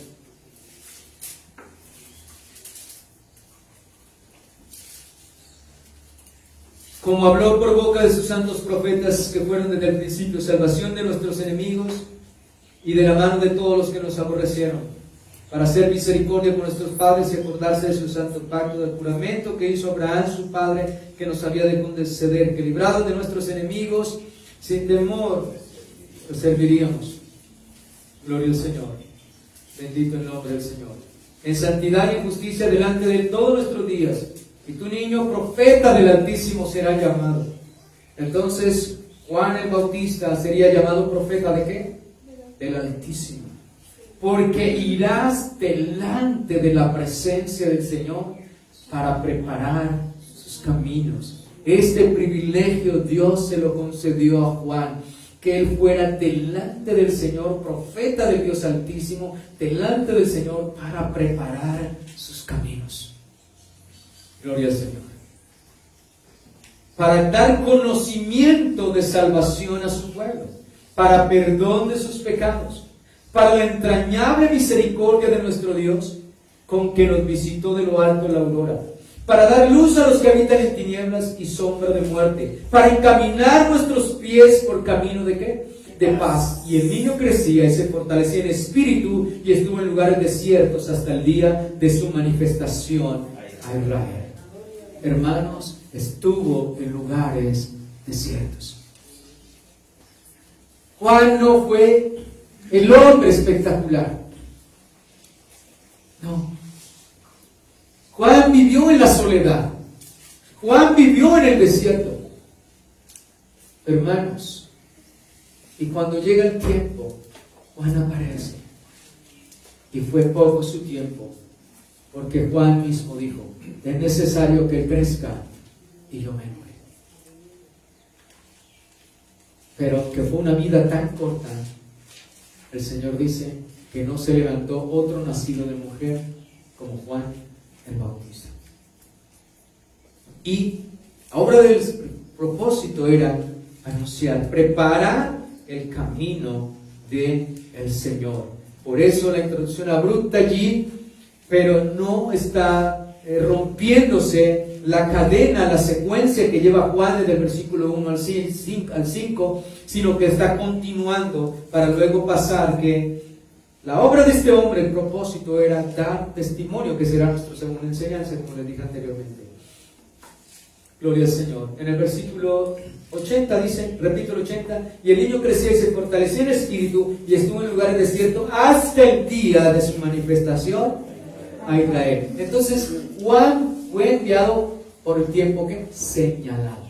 como habló por boca de sus santos profetas que fueron desde el principio, salvación de nuestros enemigos y de la mano de todos los que nos aborrecieron, para hacer misericordia con nuestros padres y acordarse de su santo pacto, del juramento que hizo Abraham su padre, que nos había de conceder, que librados de nuestros enemigos, sin temor, los serviríamos. Gloria al Señor. Bendito el nombre del Señor. En santidad y en justicia delante de Él todos nuestros días. Y tu niño profeta del Altísimo será llamado. Entonces Juan el Bautista sería llamado profeta ¿de qué? Del Altísimo. Porque irás delante de la presencia del Señor para preparar sus caminos. Este privilegio Dios se lo concedió a Juan, que él fuera delante del Señor, profeta del Dios Altísimo, delante del Señor para preparar sus caminos. Gloria al Señor. Para dar conocimiento de salvación a su pueblo, para perdón de sus pecados, para la entrañable misericordia de nuestro Dios, con que nos visitó de lo alto la aurora, para dar luz a los que habitan en tinieblas y sombra de muerte, para encaminar nuestros pies por camino ¿de qué? De paz. Y el niño crecía y se fortalecía en espíritu y estuvo en lugares desiertos hasta el día de su manifestación a Israel. Hermanos, estuvo en lugares desiertos. Juan no fue el hombre espectacular. No. Juan vivió en la soledad. Juan vivió en el desierto. Hermanos, y cuando llega el tiempo, Juan aparece. Y fue poco su tiempo, porque Juan mismo dijo: es necesario que él crezca y yo mengue. Pero aunque fue una vida tan corta, el Señor dice que no se levantó otro nacido de mujer como Juan el Bautista. Y la obra del propósito era anunciar, preparar el camino del Señor. Por eso la introducción abrupta allí, pero no está rompiéndose la cadena, la secuencia que lleva Juan desde el versículo 1 al 5, sino que está continuando para luego pasar que la obra de este hombre, el propósito era dar testimonio, que será nuestra segunda enseñanza, como les dije anteriormente. Gloria al Señor. En el versículo 80 dice, repito el 80, y el niño crecía y se fortalecía en espíritu y estuvo en lugares desiertos hasta el día de su manifestación a Israel. Entonces Juan fue enviado por el tiempo que señalado.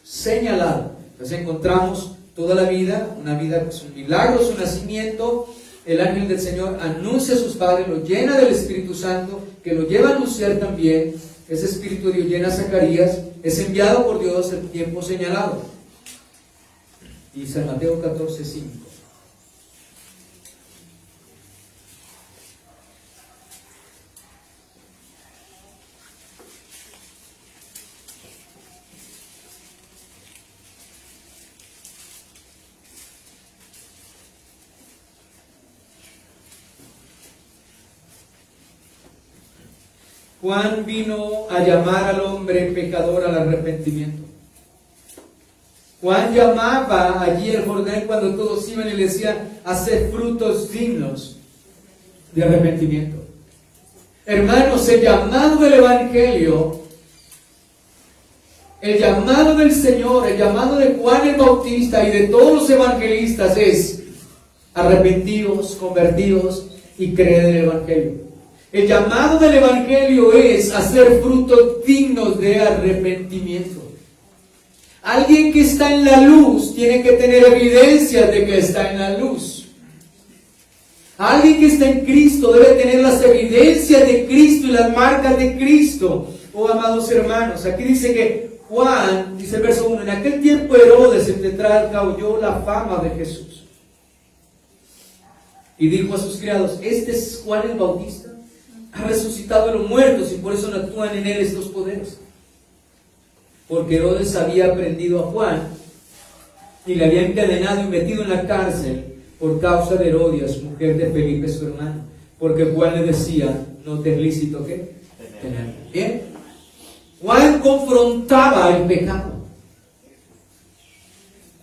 Entonces encontramos toda la vida, una vida con un milagro, su nacimiento. El ángel del Señor anuncia a sus padres, lo llena del Espíritu Santo, que lo lleva a anunciar también. Ese Espíritu de Dios llena a Zacarías, es enviado por Dios el tiempo señalado. Dice Mateo 14:5. Juan vino a llamar al hombre pecador al arrepentimiento. Juan llamaba allí el Jordán cuando todos iban y le decían: hacer frutos dignos de arrepentimiento. Hermanos, el llamado del Evangelio, el llamado del Señor, el llamado de Juan el Bautista y de todos los evangelistas es: arrepentidos, convertidos y creed en el Evangelio. El llamado del Evangelio es hacer frutos dignos de arrepentimiento. Alguien que está en la luz tiene que tener evidencia de que está en la luz. Alguien que está en Cristo debe tener las evidencias de Cristo y las marcas de Cristo. Oh, amados hermanos, aquí dice que Juan, dice el verso 1, en aquel tiempo Herodes el tetrarca oyó la fama de Jesús. Y dijo a sus criados: este es Juan el Bautista. Ha resucitado a los muertos y por eso no actúan en él estos poderes. Porque Herodes había prendido a Juan y le había encadenado y metido en la cárcel por causa de Herodias, mujer de Felipe su hermano. Porque Juan le decía: no te es lícito ¿qué? Tener. Bien. Juan confrontaba el pecado.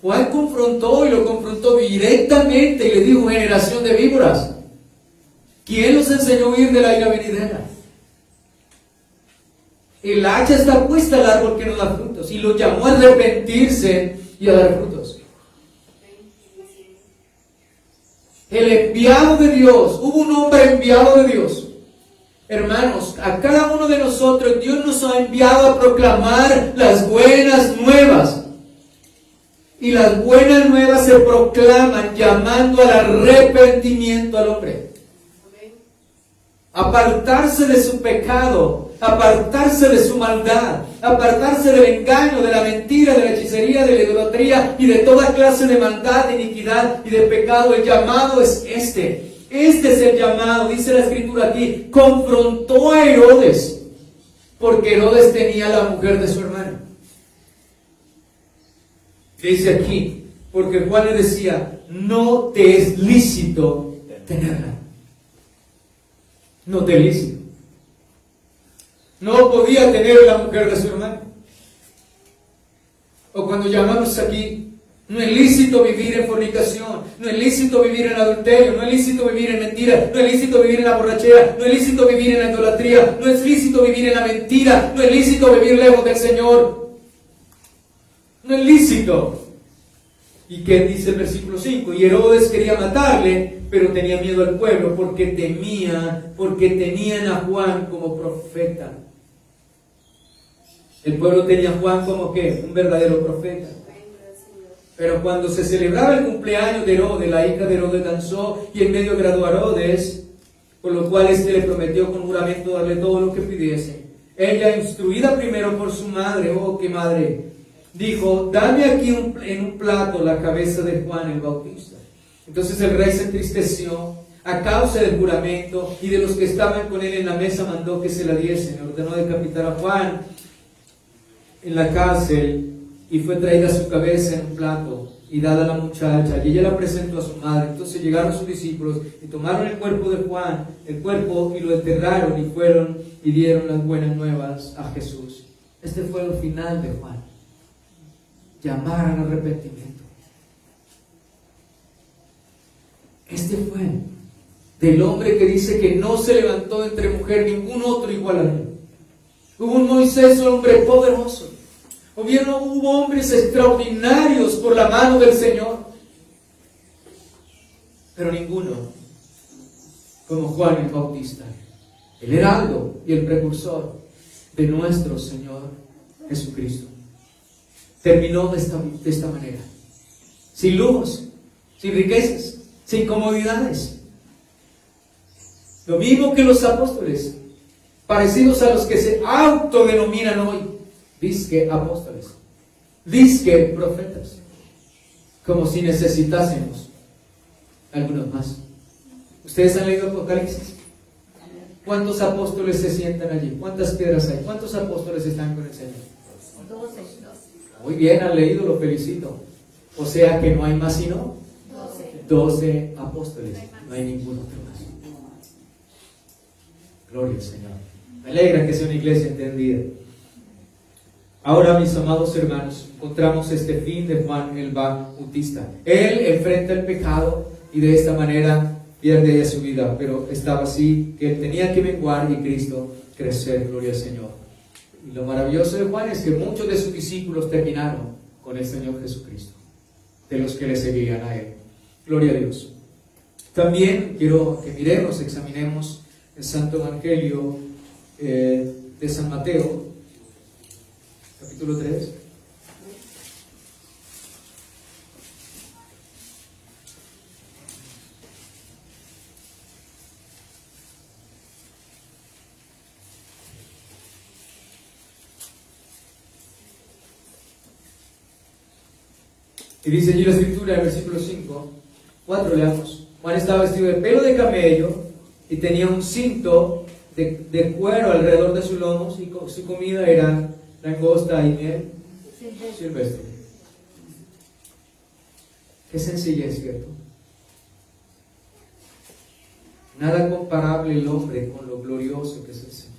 Juan confrontó y lo confrontó directamente y le dijo: generación de víboras, ¿quién los enseñó a huir de la ira venidera? El hacha está puesta al árbol que no da frutos, y lo llamó a arrepentirse y a dar frutos. El enviado de Dios, hubo un hombre enviado de Dios. Hermanos, a cada uno de nosotros Dios nos ha enviado a proclamar las buenas nuevas. Y las buenas nuevas se proclaman llamando al arrepentimiento al hombre. Apartarse de su pecado, apartarse de su maldad, apartarse del engaño, de la mentira, de la hechicería, de la idolatría y de toda clase de maldad, de iniquidad y de pecado. El llamado es este. Este es el llamado, dice la Escritura aquí. Confrontó a Herodes, porque Herodes tenía la mujer de su hermano. Dice aquí, porque Juan le decía: no te es lícito tenerla. No te es lícito. No podía tener la mujer de su hermano. O cuando llamamos aquí: no es lícito vivir en fornicación, no es lícito vivir en adulterio, no es lícito vivir en mentira, no es lícito vivir en la borrachera, no es lícito vivir en la idolatría, no es lícito vivir en la mentira, no es lícito vivir lejos del Señor. No es lícito. ¿Y qué dice el versículo 5? Y Herodes quería matarle, pero tenía miedo al pueblo porque tenían a Juan como profeta. El pueblo tenía a Juan como ¿qué? Un verdadero profeta. Pero cuando se celebraba el cumpleaños de Herodes, la hija de Herodes danzó y en medio agradó a Herodes, por lo cual éste le prometió con juramento darle todo lo que pidiese. Ella, instruida primero por su madre, oh qué madre, dijo: dame aquí en un plato la cabeza de Juan el Bautista. Entonces el rey se entristeció a causa del juramento, y de los que estaban con él en la mesa mandó que se la diesen. Ordenó decapitar a Juan en la cárcel, y fue traída su cabeza en un plato y dada a la muchacha, y ella la presentó a su madre. Entonces llegaron sus discípulos y tomaron el cuerpo de Juan, el cuerpo, y lo enterraron, y fueron y dieron las buenas nuevas a Jesús. Este fue el final de Juan: llamar al arrepentimiento. Este fue del hombre que dice que no se levantó entre mujer ningún otro igual a él. Hubo un Moisés, un hombre poderoso. Hubo hombres extraordinarios por la mano del Señor, pero ninguno como Juan el Bautista, el heraldo y el precursor de nuestro Señor Jesucristo. Terminó de esta manera: sin lujos, sin riquezas, sin comodidades. Lo mismo que los apóstoles, parecidos a los que se autodenominan hoy dizque apóstoles, dizque profetas, como si necesitásemos algunos más. ¿Ustedes han leído Apocalipsis? ¿Cuántos apóstoles se sientan allí? ¿Cuántas piedras hay? ¿Cuántos apóstoles están con el Señor? 12. Muy bien, han leído, lo felicito. O sea que no hay más sino 12 apóstoles, no hay ningún otro más. Gloria al Señor. Me alegra que sea una iglesia entendida. Ahora, mis amados hermanos, encontramos este fin de Juan el Bautista. Él enfrenta el pecado y de esta manera pierde ya su vida, pero estaba así que él tenía que menguar y Cristo crecer. Gloria al Señor. Y lo maravilloso de Juan es que muchos de sus discípulos terminaron con el Señor Jesucristo, de los que le seguían a él. Gloria a Dios. También quiero que miremos, examinemos el Santo Evangelio de San Mateo, capítulo 3. Y dice allí la escritura, el versículo 4 leamos. Juan estaba vestido de pelo de camello y tenía un cinto de cuero alrededor de sus lomos, y su comida era langosta y miel silvestre. Qué sencillez, ¿cierto? Nada comparable el hombre con lo glorioso que es el Señor.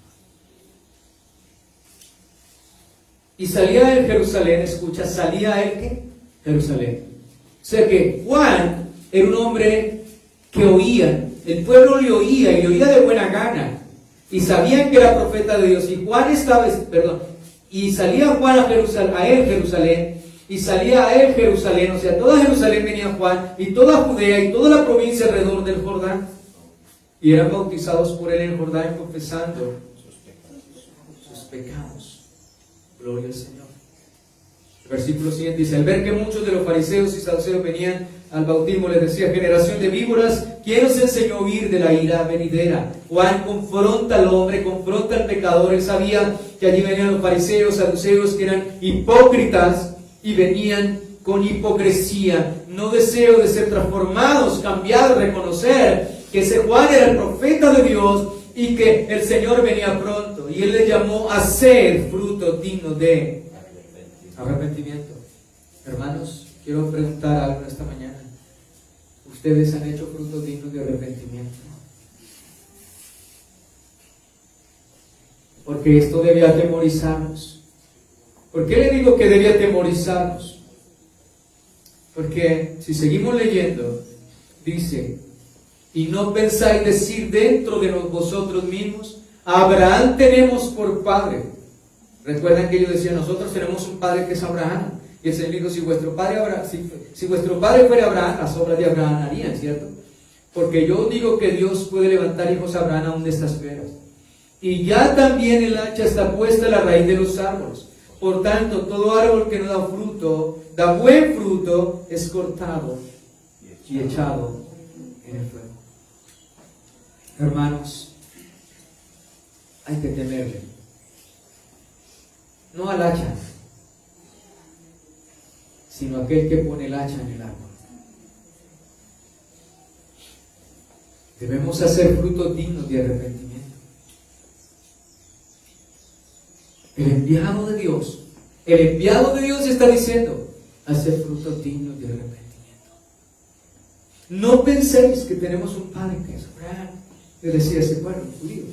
Y salía de Jerusalén, escucha, salía él ¿qué? Jerusalén. O sea que Juan era un hombre que oía, el pueblo le oía y le oía de buena gana. Y sabían que era profeta de Dios. Y Juan estaba, y salía Juan a Jerusalén, y salía a él Jerusalén, o sea, toda Jerusalén venía Juan, y toda Judea y toda la provincia alrededor del Jordán. Y eran bautizados por él en el Jordán, confesando sus pecados. Gloria al Señor. El versículo siguiente dice: al ver que muchos de los fariseos y saduceos venían al bautismo, les decía: generación de víboras, ¿quién os enseñó a huir de la ira venidera? Juan confronta al hombre, confronta al pecador. Él sabía que allí venían los fariseos, saduceos, que eran hipócritas y venían con hipocresía. No deseo de ser transformados, cambiados, reconocer que ese Juan era el profeta de Dios y que el Señor venía pronto. Y él le llamó a ser fruto digno de arrepentimiento. Hermanos, quiero preguntar algo esta mañana. ¿Ustedes han hecho frutos dignos de arrepentimiento? Porque esto debe atemorizarnos. ¿Por qué le digo que debe atemorizarnos? Porque si seguimos leyendo, dice: y no pensáis decir dentro de vosotros mismos: Abraham tenemos por padre. Recuerdan que ellos decían: nosotros tenemos un padre que es Abraham. Y el Señor dijo: si vuestro padre fuera Abraham, las obras de Abraham harían, ¿cierto? Porque yo digo que Dios puede levantar hijos a Abraham aún de estas piedras. Y ya también el hacha está puesta a la raíz de los árboles. Por tanto, todo árbol que no da fruto, da buen fruto, es cortado y echado en el fuego. Hermanos, hay que temerle. No al hacha, sino aquel que pone el hacha en el árbol. Debemos hacer frutos dignos de arrepentimiento. El enviado de Dios está diciendo: hacer frutos dignos de arrepentimiento. No penséis que tenemos un padre que es Abraham, le decía ese pueblo judío.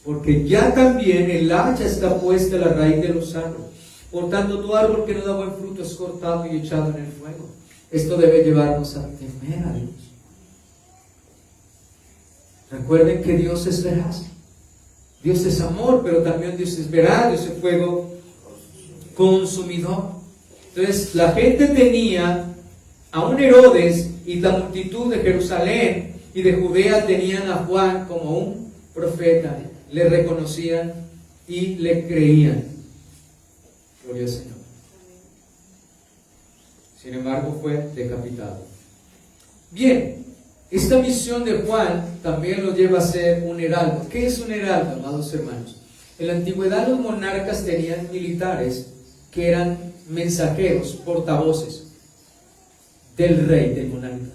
Porque ya también el hacha está puesta a la raíz de los árboles. Por tanto, todo árbol que no da buen fruto es cortado y echado en el fuego. Esto debe llevarnos a temer a Dios. Recuerden que Dios es veraz. Dios es amor, pero también Dios es veraz. Dios es fuego consumidor. Entonces, la gente tenía a un Herodes, y la multitud de Jerusalén y de Judea tenían a Juan como un profeta. Le reconocían y le creían. Gloria al Señor. Sin embargo, fue decapitado. Bien, esta misión de Juan también lo lleva a ser un heraldo. ¿Qué es un heraldo, amados hermanos? En la antigüedad los monarcas tenían militares que eran mensajeros, portavoces del rey, del monarca.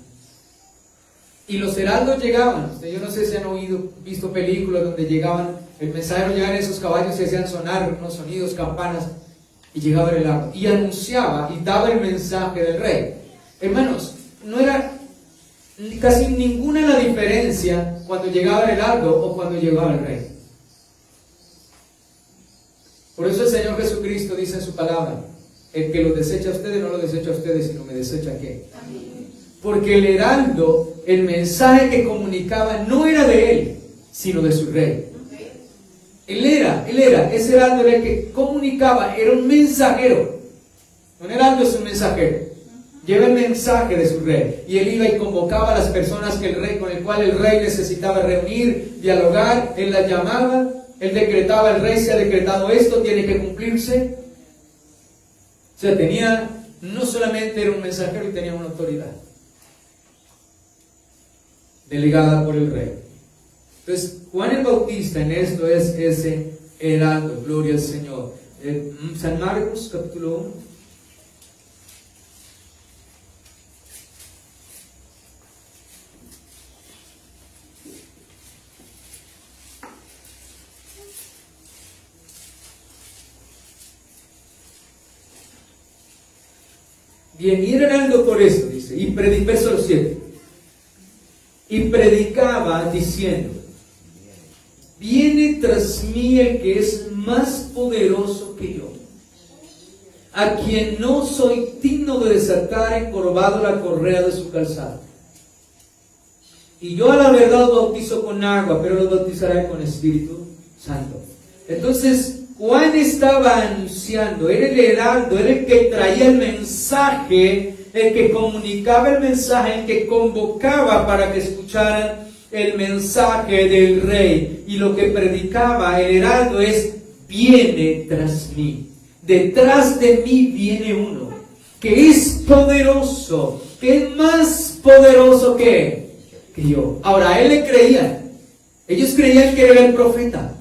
Y los heraldos llegaban. Yo no sé si han visto películas donde llegaban, el mensajero llegaba en esos caballos y hacían sonar unos sonidos, campanas, y llegaba el heraldo y anunciaba y daba el mensaje del rey. Hermanos, no era casi ninguna la diferencia cuando llegaba el heraldo o cuando llegaba el rey. Por eso el Señor Jesucristo dice en su palabra: el que los desecha a ustedes, no lo desecha a ustedes, sino me desecha a qué. Porque el heraldo, el mensaje que comunicaba, no era de él, sino de su rey. Ese heraldo era el que comunicaba, era un mensajero. Un heraldo es un mensajero. Lleva el mensaje de su rey. Y él iba y convocaba a las personas con el cual el rey necesitaba reunir, dialogar. Él las llamaba, él decretaba: el rey se ha decretado esto, tiene que cumplirse. O sea, no solamente era un mensajero, y tenía una autoridad delegada por el rey. Entonces, Juan el Bautista en esto es ese heraldo. Gloria al Señor. San Marcos, capítulo 1. Bien, y era heraldo por esto, dice, verso 7. Y predicaba diciendo: viene tras mí el que es más poderoso que yo, a quien no soy digno de desatar encorvado la correa de su calzado. Y yo a la verdad os bautizo con agua, pero los bautizaré con Espíritu Santo. Entonces, Juan estaba anunciando, era el heraldo, era el que traía el mensaje, el que comunicaba el mensaje, el que convocaba para que escucharan el mensaje del rey. Y lo que predicaba el heraldo es: viene tras mí, detrás de mí viene uno que es poderoso, que es más poderoso que yo. Ahora, a él le creían. Ellos creían que era el profeta.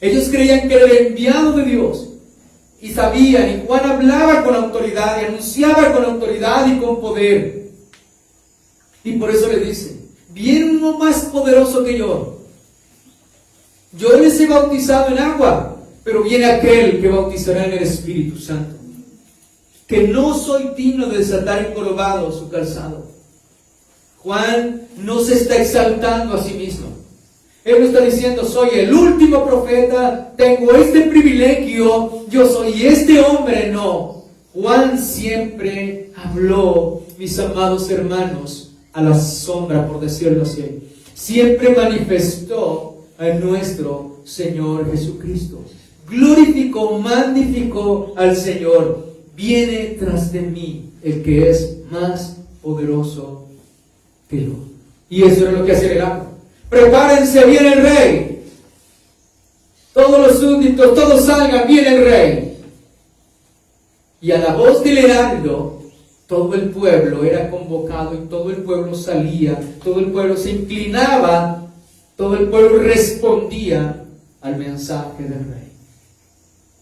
Ellos creían que era el enviado de Dios. Y sabían, y Juan hablaba con autoridad, y anunciaba con autoridad y con poder. Y por eso le dice: viene uno más poderoso que yo. Yo les he bautizado en agua, pero viene aquel que bautizará en el Espíritu Santo, que no soy digno de desatar encorvado su calzado. Juan no se está exaltando a sí mismo. Él no está diciendo: soy el último profeta, tengo este privilegio, yo soy este hombre. No. Juan siempre habló, mis amados hermanos, a la sombra, por decirlo así. Siempre manifestó a nuestro Señor Jesucristo. Glorificó, magnificó al Señor. Viene tras de mí el que es más poderoso que yo. Y eso era lo que hacía el heraldo. Prepárense, viene el rey. Todos los súbditos, todos salgan, viene el rey. Y a la voz del heraldo, todo el pueblo era convocado y todo el pueblo salía, todo el pueblo se inclinaba, todo el pueblo respondía al mensaje del rey.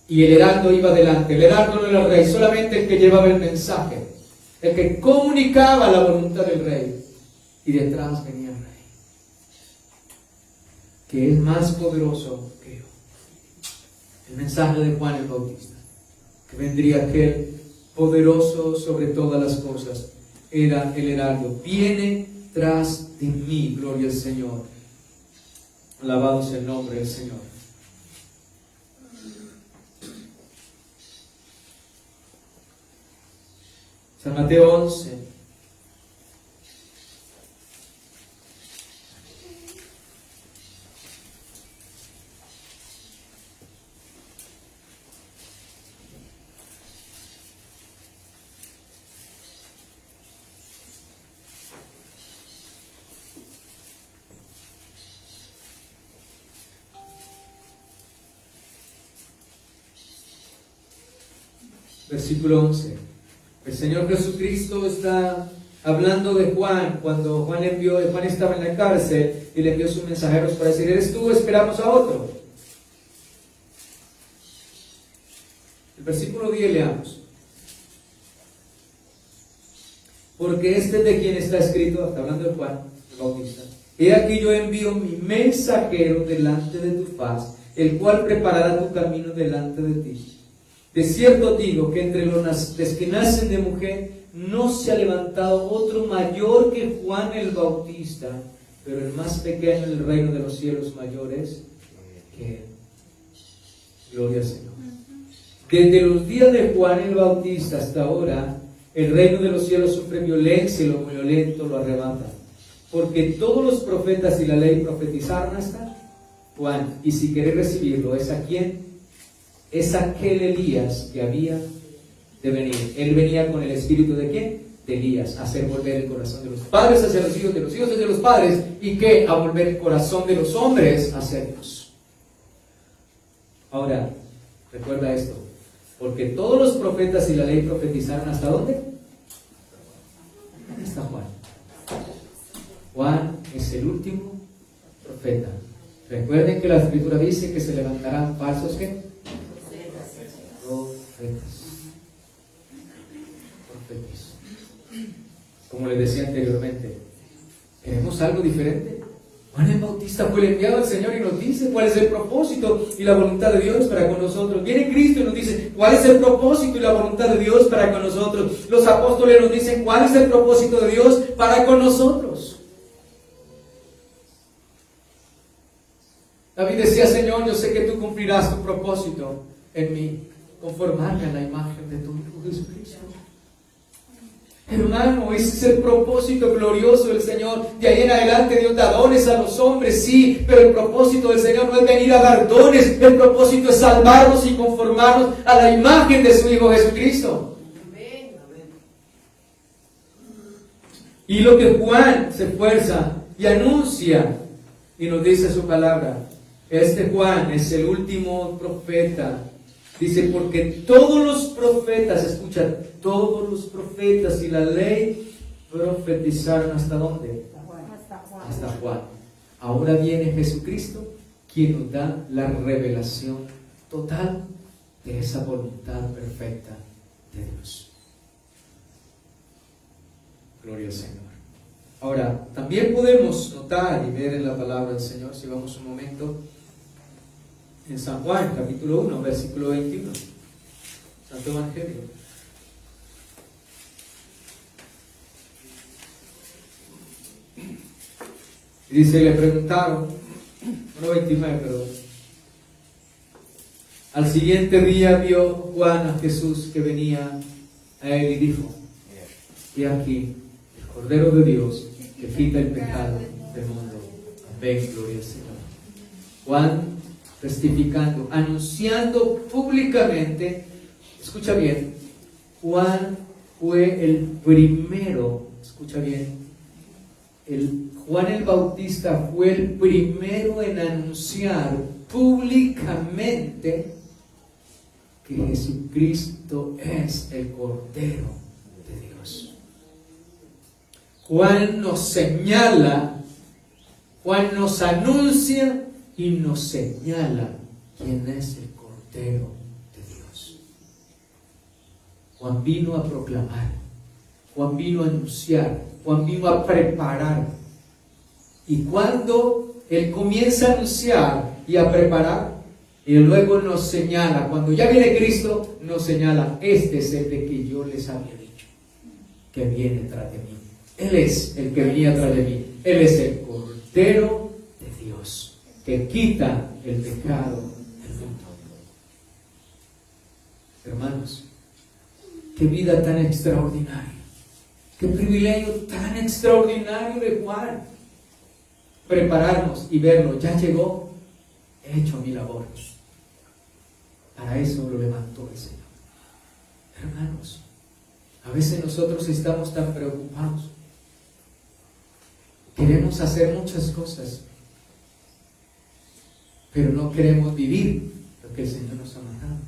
Y el heraldo iba adelante. El heraldo no era el rey, solamente el que llevaba el mensaje, el que comunicaba la voluntad del rey. Y detrás venía el rey, que es más poderoso que yo. El mensaje de Juan el Bautista, que vendría aquel poderoso sobre todas las cosas, era el heraldo. Viene tras de mí, gloria al Señor. Alabado sea el nombre del Señor. San Mateo 11. Versículo 11. El Señor Jesucristo está hablando de Juan, cuando Juan estaba en la cárcel y le envió sus mensajeros para decir: ¿eres tú o esperamos a otro? El versículo 10 leamos. Porque este es de quien está escrito, está hablando de Juan el Bautista: he aquí yo envío mi mensajero delante de tu faz, el cual preparará tu camino delante de ti. De cierto digo que entre los que nacen de mujer no se ha levantado otro mayor que Juan el Bautista, pero el más pequeño en el reino de los cielos mayor es que él. Gloria al Señor. Desde los días de Juan el Bautista hasta ahora, el reino de los cielos sufre violencia y lo violento lo arrebata. Porque todos los profetas y la ley profetizaron hasta Juan. Y si queréis recibirlo, ¿es a quién? Es aquel Elías que había de venir. Él venía con el espíritu ¿de quién? De Elías, a hacer volver el corazón de los padres hacia los hijos hacia los padres, y que a volver el corazón de los hombres hacia Dios. Ahora, recuerda esto: porque todos los profetas y la ley profetizaron ¿hasta dónde? Hasta Juan. Juan es el último profeta. Recuerden que la Escritura dice que se levantarán falsos ¿qué? Profetas. Como les decía anteriormente, ¿queremos algo diferente? Juan el Bautista fue el enviado del Señor y nos dice cuál es el propósito y la voluntad de Dios para con nosotros. Viene Cristo y nos dice cuál es el propósito y la voluntad de Dios para con nosotros. Los apóstoles nos dicen cuál es el propósito de Dios para con nosotros. David decía: Señor, yo sé que tú cumplirás tu propósito en mí, conformarme a la imagen de tu Hijo. Hermano, ese es el propósito glorioso del Señor. De ahí en adelante Dios da dones a los hombres, sí, pero el propósito del Señor no es venir a dar dones. El propósito es salvarnos y conformarnos a la imagen de su Hijo Jesucristo. Y lo que Juan se esfuerza y anuncia y nos dice su palabra. Este Juan es el último profeta. Dice, porque todos los profetas, escucha, todos los profetas y la ley profetizaron ¿hasta dónde? Hasta Juan. Ahora viene Jesucristo, quien nos da la revelación total de esa voluntad perfecta de Dios. Gloria al Señor. Ahora, también podemos notar y ver en la palabra del Señor, si vamos un momento, en San Juan, capítulo 1, versículo 21. Santo Evangelio. Y dice, le preguntaron, 1:29, perdón. Al siguiente día vio Juan a Jesús que venía a él y dijo, he aquí, el Cordero de Dios que quita el pecado del mundo. Amén, gloria al Señor. Juan testificando, anunciando públicamente, escucha bien, Juan fue el primero, escucha bien, Juan el Bautista fue el primero en anunciar públicamente que Jesucristo es el Cordero de Dios. Juan nos señala, Juan nos anuncia y nos señala quién es el Cordero de Dios. Juan vino a proclamar, Juan vino a anunciar, Juan vino a preparar. Y cuando él comienza a anunciar y a preparar, y luego nos señala, cuando ya viene Cristo, nos señala, este es el de que yo les había dicho, que viene tras de mí. Él es el que venía tras de mí. Él es el Cordero de Dios, que quita el pecado del mundo. Hermanos, qué vida tan extraordinaria, qué privilegio tan extraordinario de Juan. Prepararnos y verlo, ya llegó, he hecho mi labor. Para eso lo levantó el Señor. Hermanos, a veces nosotros estamos tan preocupados. Queremos hacer muchas cosas, pero no queremos vivir lo que el Señor nos ha mandado.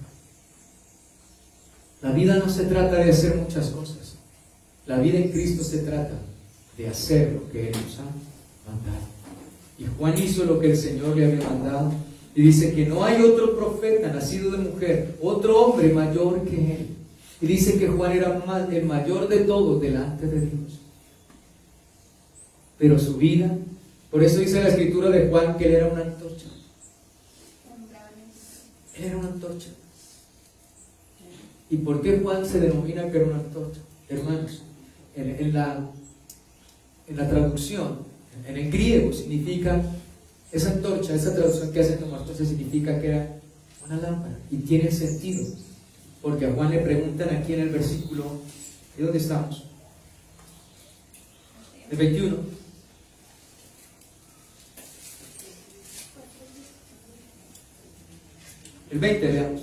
La vida no se trata de hacer muchas cosas. La vida en Cristo se trata de hacer lo que Él nos ha mandado. Y Juan hizo lo que el Señor le había mandado. Y dice que no hay otro profeta nacido de mujer, otro hombre mayor que él. Y dice que Juan era el mayor de todos delante de Dios. Pero su vida, por eso dice la escritura de Juan que él era una antorcha. Él era una antorcha. ¿Y por qué Juan se denomina que era una antorcha? Hermanos, en la traducción, en el griego significa, esa antorcha, esa traducción que hacen como antorcha significa que era una lámpara. Y tiene sentido, porque a Juan le preguntan aquí en el versículo, ¿de dónde estamos? El 21. El 20, veamos.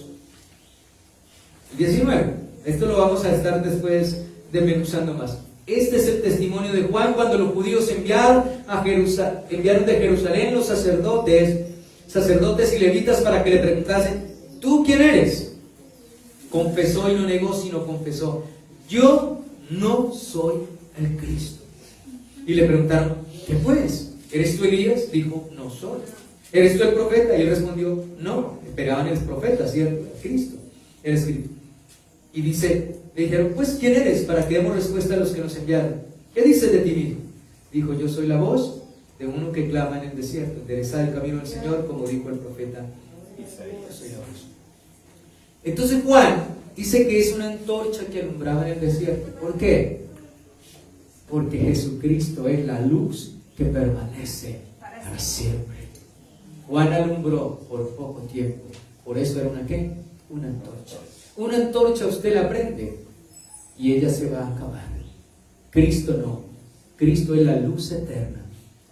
El 19. Esto lo vamos a estar después desmenuzando más. Este es el testimonio de Juan cuando los judíos enviaron de Jerusalén los sacerdotes y levitas para que le preguntasen, ¿tú quién eres? Confesó y no negó, sino confesó, yo no soy el Cristo. Y le preguntaron, ¿qué pues? ¿Eres tú Elías? Dijo, no soy. ¿Eres tú el profeta? Y él respondió, no. Esperaban el profeta, ¿cierto? El Cristo, el Espíritu. Y dice, le dijeron, pues ¿quién eres? Para que demos respuesta a los que nos enviaron. ¿Qué dices de ti mismo? Dijo, yo soy la voz de uno que clama en el desierto, enderezad el camino del Señor, como dijo el profeta Isaías. Soy la voz. Entonces Juan dice que es una antorcha que alumbraba en el desierto. ¿Por qué? Porque Jesucristo es la luz que permanece para siempre. Juan alumbró por poco tiempo. Por eso era una ¿qué? Una antorcha. Una antorcha usted la prende y ella se va a acabar. Cristo no. Cristo es la luz eterna,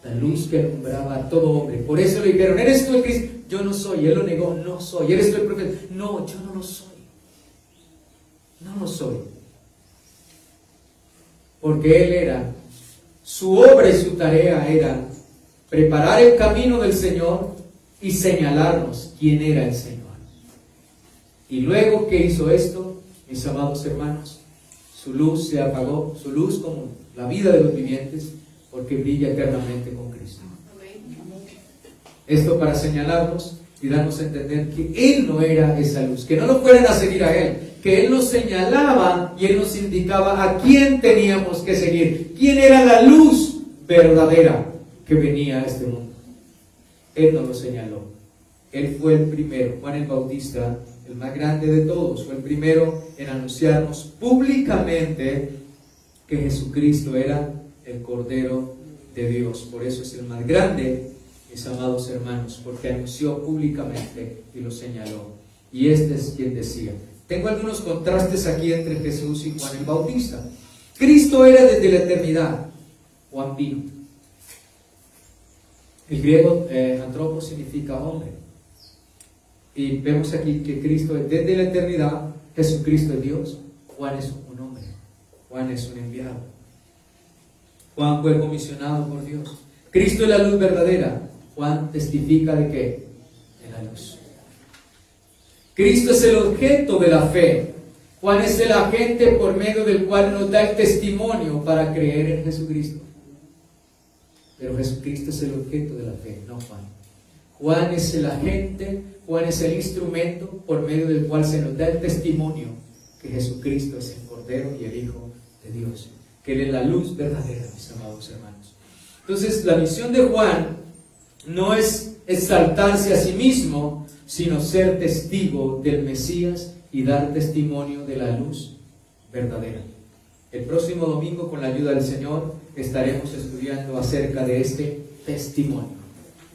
la luz que alumbraba a todo hombre. Por eso le dijeron, ¿eres tú el Cristo? Yo no soy. Él lo negó, no soy. ¿Eres tú el profeta? No, yo no lo soy. No lo soy. Porque Él era, su obra y su tarea era preparar el camino del Señor y señalarnos quién era el Señor. Y luego que hizo esto, mis amados hermanos, su luz se apagó, su luz como la vida de los vivientes, porque brilla eternamente con Cristo. Esto para señalarnos y darnos a entender que Él no era esa luz, que no lo fueran a seguir a Él, que Él nos señalaba y Él nos indicaba a quién teníamos que seguir, quién era la luz verdadera que venía a este mundo. Él nos lo señaló. Él fue el primero, Juan el Bautista, el más grande de todos, fue el primero en anunciarnos públicamente que Jesucristo era el Cordero de Dios. Por eso es el más grande, mis amados hermanos, porque anunció públicamente y lo señaló. Y este es quien decía. Tengo algunos contrastes aquí entre Jesús y Juan el Bautista. Cristo era desde la eternidad. Juan vino. El griego antropos significa hombre. Y vemos aquí que Cristo es desde la eternidad, Jesucristo es Dios, Juan es un hombre, Juan es un enviado. Juan fue comisionado por Dios. Cristo es la luz verdadera. Juan testifica de qué? De la luz. Cristo es el objeto de la fe. Juan es el agente por medio del cual nos da el testimonio para creer en Jesucristo. Pero Jesucristo es el objeto de la fe, no Juan. Juan es el agente, Juan es el instrumento por medio del cual se nos da el testimonio que Jesucristo es el Cordero y el Hijo de Dios, que Él es la luz verdadera, mis amados hermanos. Entonces, la misión de Juan no es exaltarse a sí mismo, sino ser testigo del Mesías y dar testimonio de la luz verdadera. El próximo domingo, con la ayuda del Señor, estaremos estudiando acerca de este testimonio.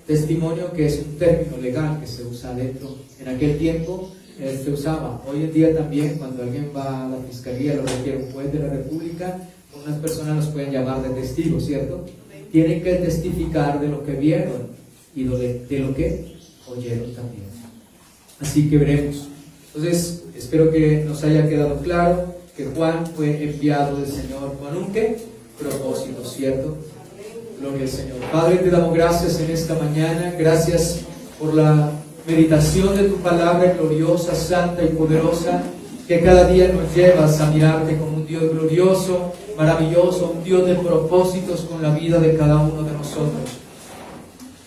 Testimonio, que es un término legal que se usa dentro. En aquel tiempo se usaba. Hoy en día también, cuando alguien va a la fiscalía, lo requiere un juez de la República, unas personas los pueden llamar de testigos, ¿cierto? Tienen que testificar de lo que vieron y de lo que oyeron también. Así que veremos. Entonces, espero que nos haya quedado claro que Juan fue enviado del Señor con un ¿qué? Propósito, ¿cierto? Gloria al Señor. Padre, te damos gracias en esta mañana. Gracias por la meditación de tu palabra gloriosa, santa y poderosa, que cada día nos llevas a mirarte como un Dios glorioso, maravilloso, un Dios de propósitos con la vida de cada uno de nosotros.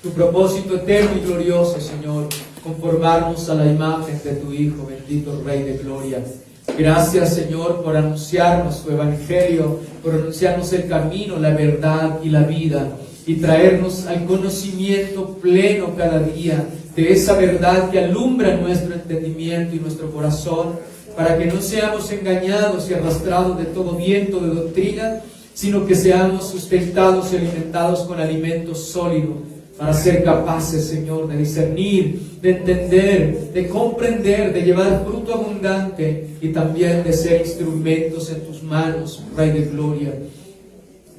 Tu propósito eterno y glorioso, Señor, conformarnos a la imagen de tu Hijo, bendito Rey de Gloria. Gracias, Señor, por anunciarnos tu evangelio, por anunciarnos el camino, la verdad y la vida, y traernos al conocimiento pleno cada día de esa verdad que alumbra nuestro entendimiento y nuestro corazón, para que no seamos engañados y arrastrados de todo viento de doctrina, sino que seamos sustentados y alimentados con alimento sólido, para ser capaces, Señor, de discernir, de entender, de comprender, de llevar fruto abundante y también de ser instrumentos en tus manos, Rey de Gloria.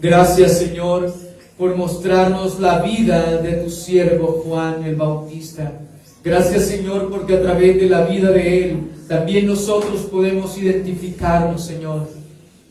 Gracias, Señor, por mostrarnos la vida de tu siervo Juan el Bautista. Gracias, Señor, porque a través de la vida de él también nosotros podemos identificarnos, Señor,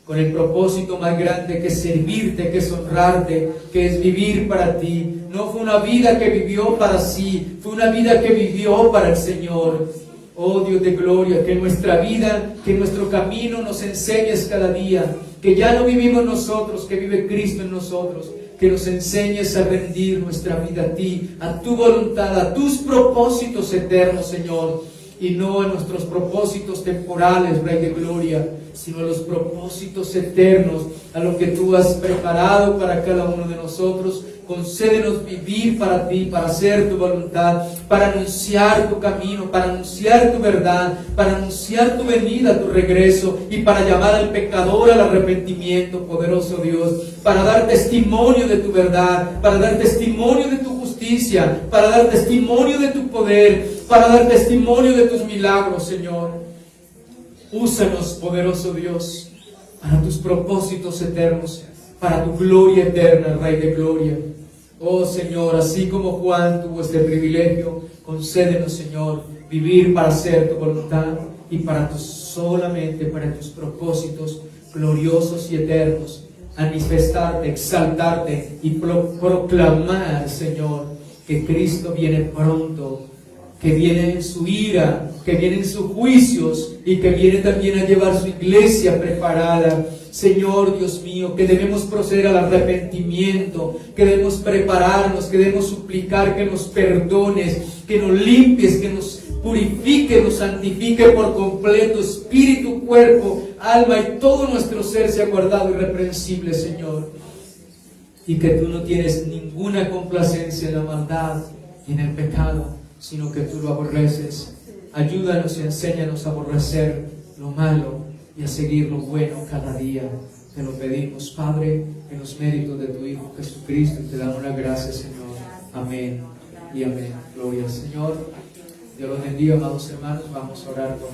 con el propósito más grande que es servirte, que es honrarte, que es vivir para ti. No fue una vida que vivió para sí, fue una vida que vivió para el Señor. Oh Dios de gloria, que nuestra vida, que nuestro camino nos enseñes cada día, que ya no vivimos nosotros, que vive Cristo en nosotros, que nos enseñes a rendir nuestra vida a ti, a tu voluntad, a tus propósitos eternos, Señor, y no a nuestros propósitos temporales, Rey de Gloria, sino a los propósitos eternos, a lo que tú has preparado para cada uno de nosotros. Concédenos vivir para ti, para hacer tu voluntad, para anunciar tu camino, para anunciar tu verdad, para anunciar tu venida, tu regreso, y para llamar al pecador al arrepentimiento, poderoso Dios, para dar testimonio de tu verdad, para dar testimonio de tu justicia, para dar testimonio de tu poder, para dar testimonio de tus milagros, Señor. Úsanos, poderoso Dios. para tus propósitos eternos, para tu gloria eterna, Rey de gloria. Oh Señor, así como Juan tuvo este privilegio, concédenos, Señor, vivir para hacer tu voluntad y solamente para tus propósitos gloriosos y eternos, manifestarte, exaltarte y proclamar, Señor, que Cristo viene pronto, que viene en su ira, que viene en sus juicios y que viene también a llevar su iglesia preparada. Señor Dios mío, que debemos proceder al arrepentimiento, que debemos prepararnos, que debemos suplicar que nos perdones, que nos limpies, que nos purifique, nos santifique por completo, espíritu, cuerpo, alma y todo nuestro ser sea guardado irreprensible, Señor. Y que tú no tienes ninguna complacencia en la maldad y en el pecado, sino que tú lo aborreces. Ayúdanos y enséñanos a aborrecer lo malo y a seguir lo bueno cada día. Te lo pedimos, Padre, en los méritos de tu Hijo Jesucristo, y te damos las gracias, Señor. Amén y amén. Gloria al Señor. Dios los bendiga, amados hermanos. Vamos a orar por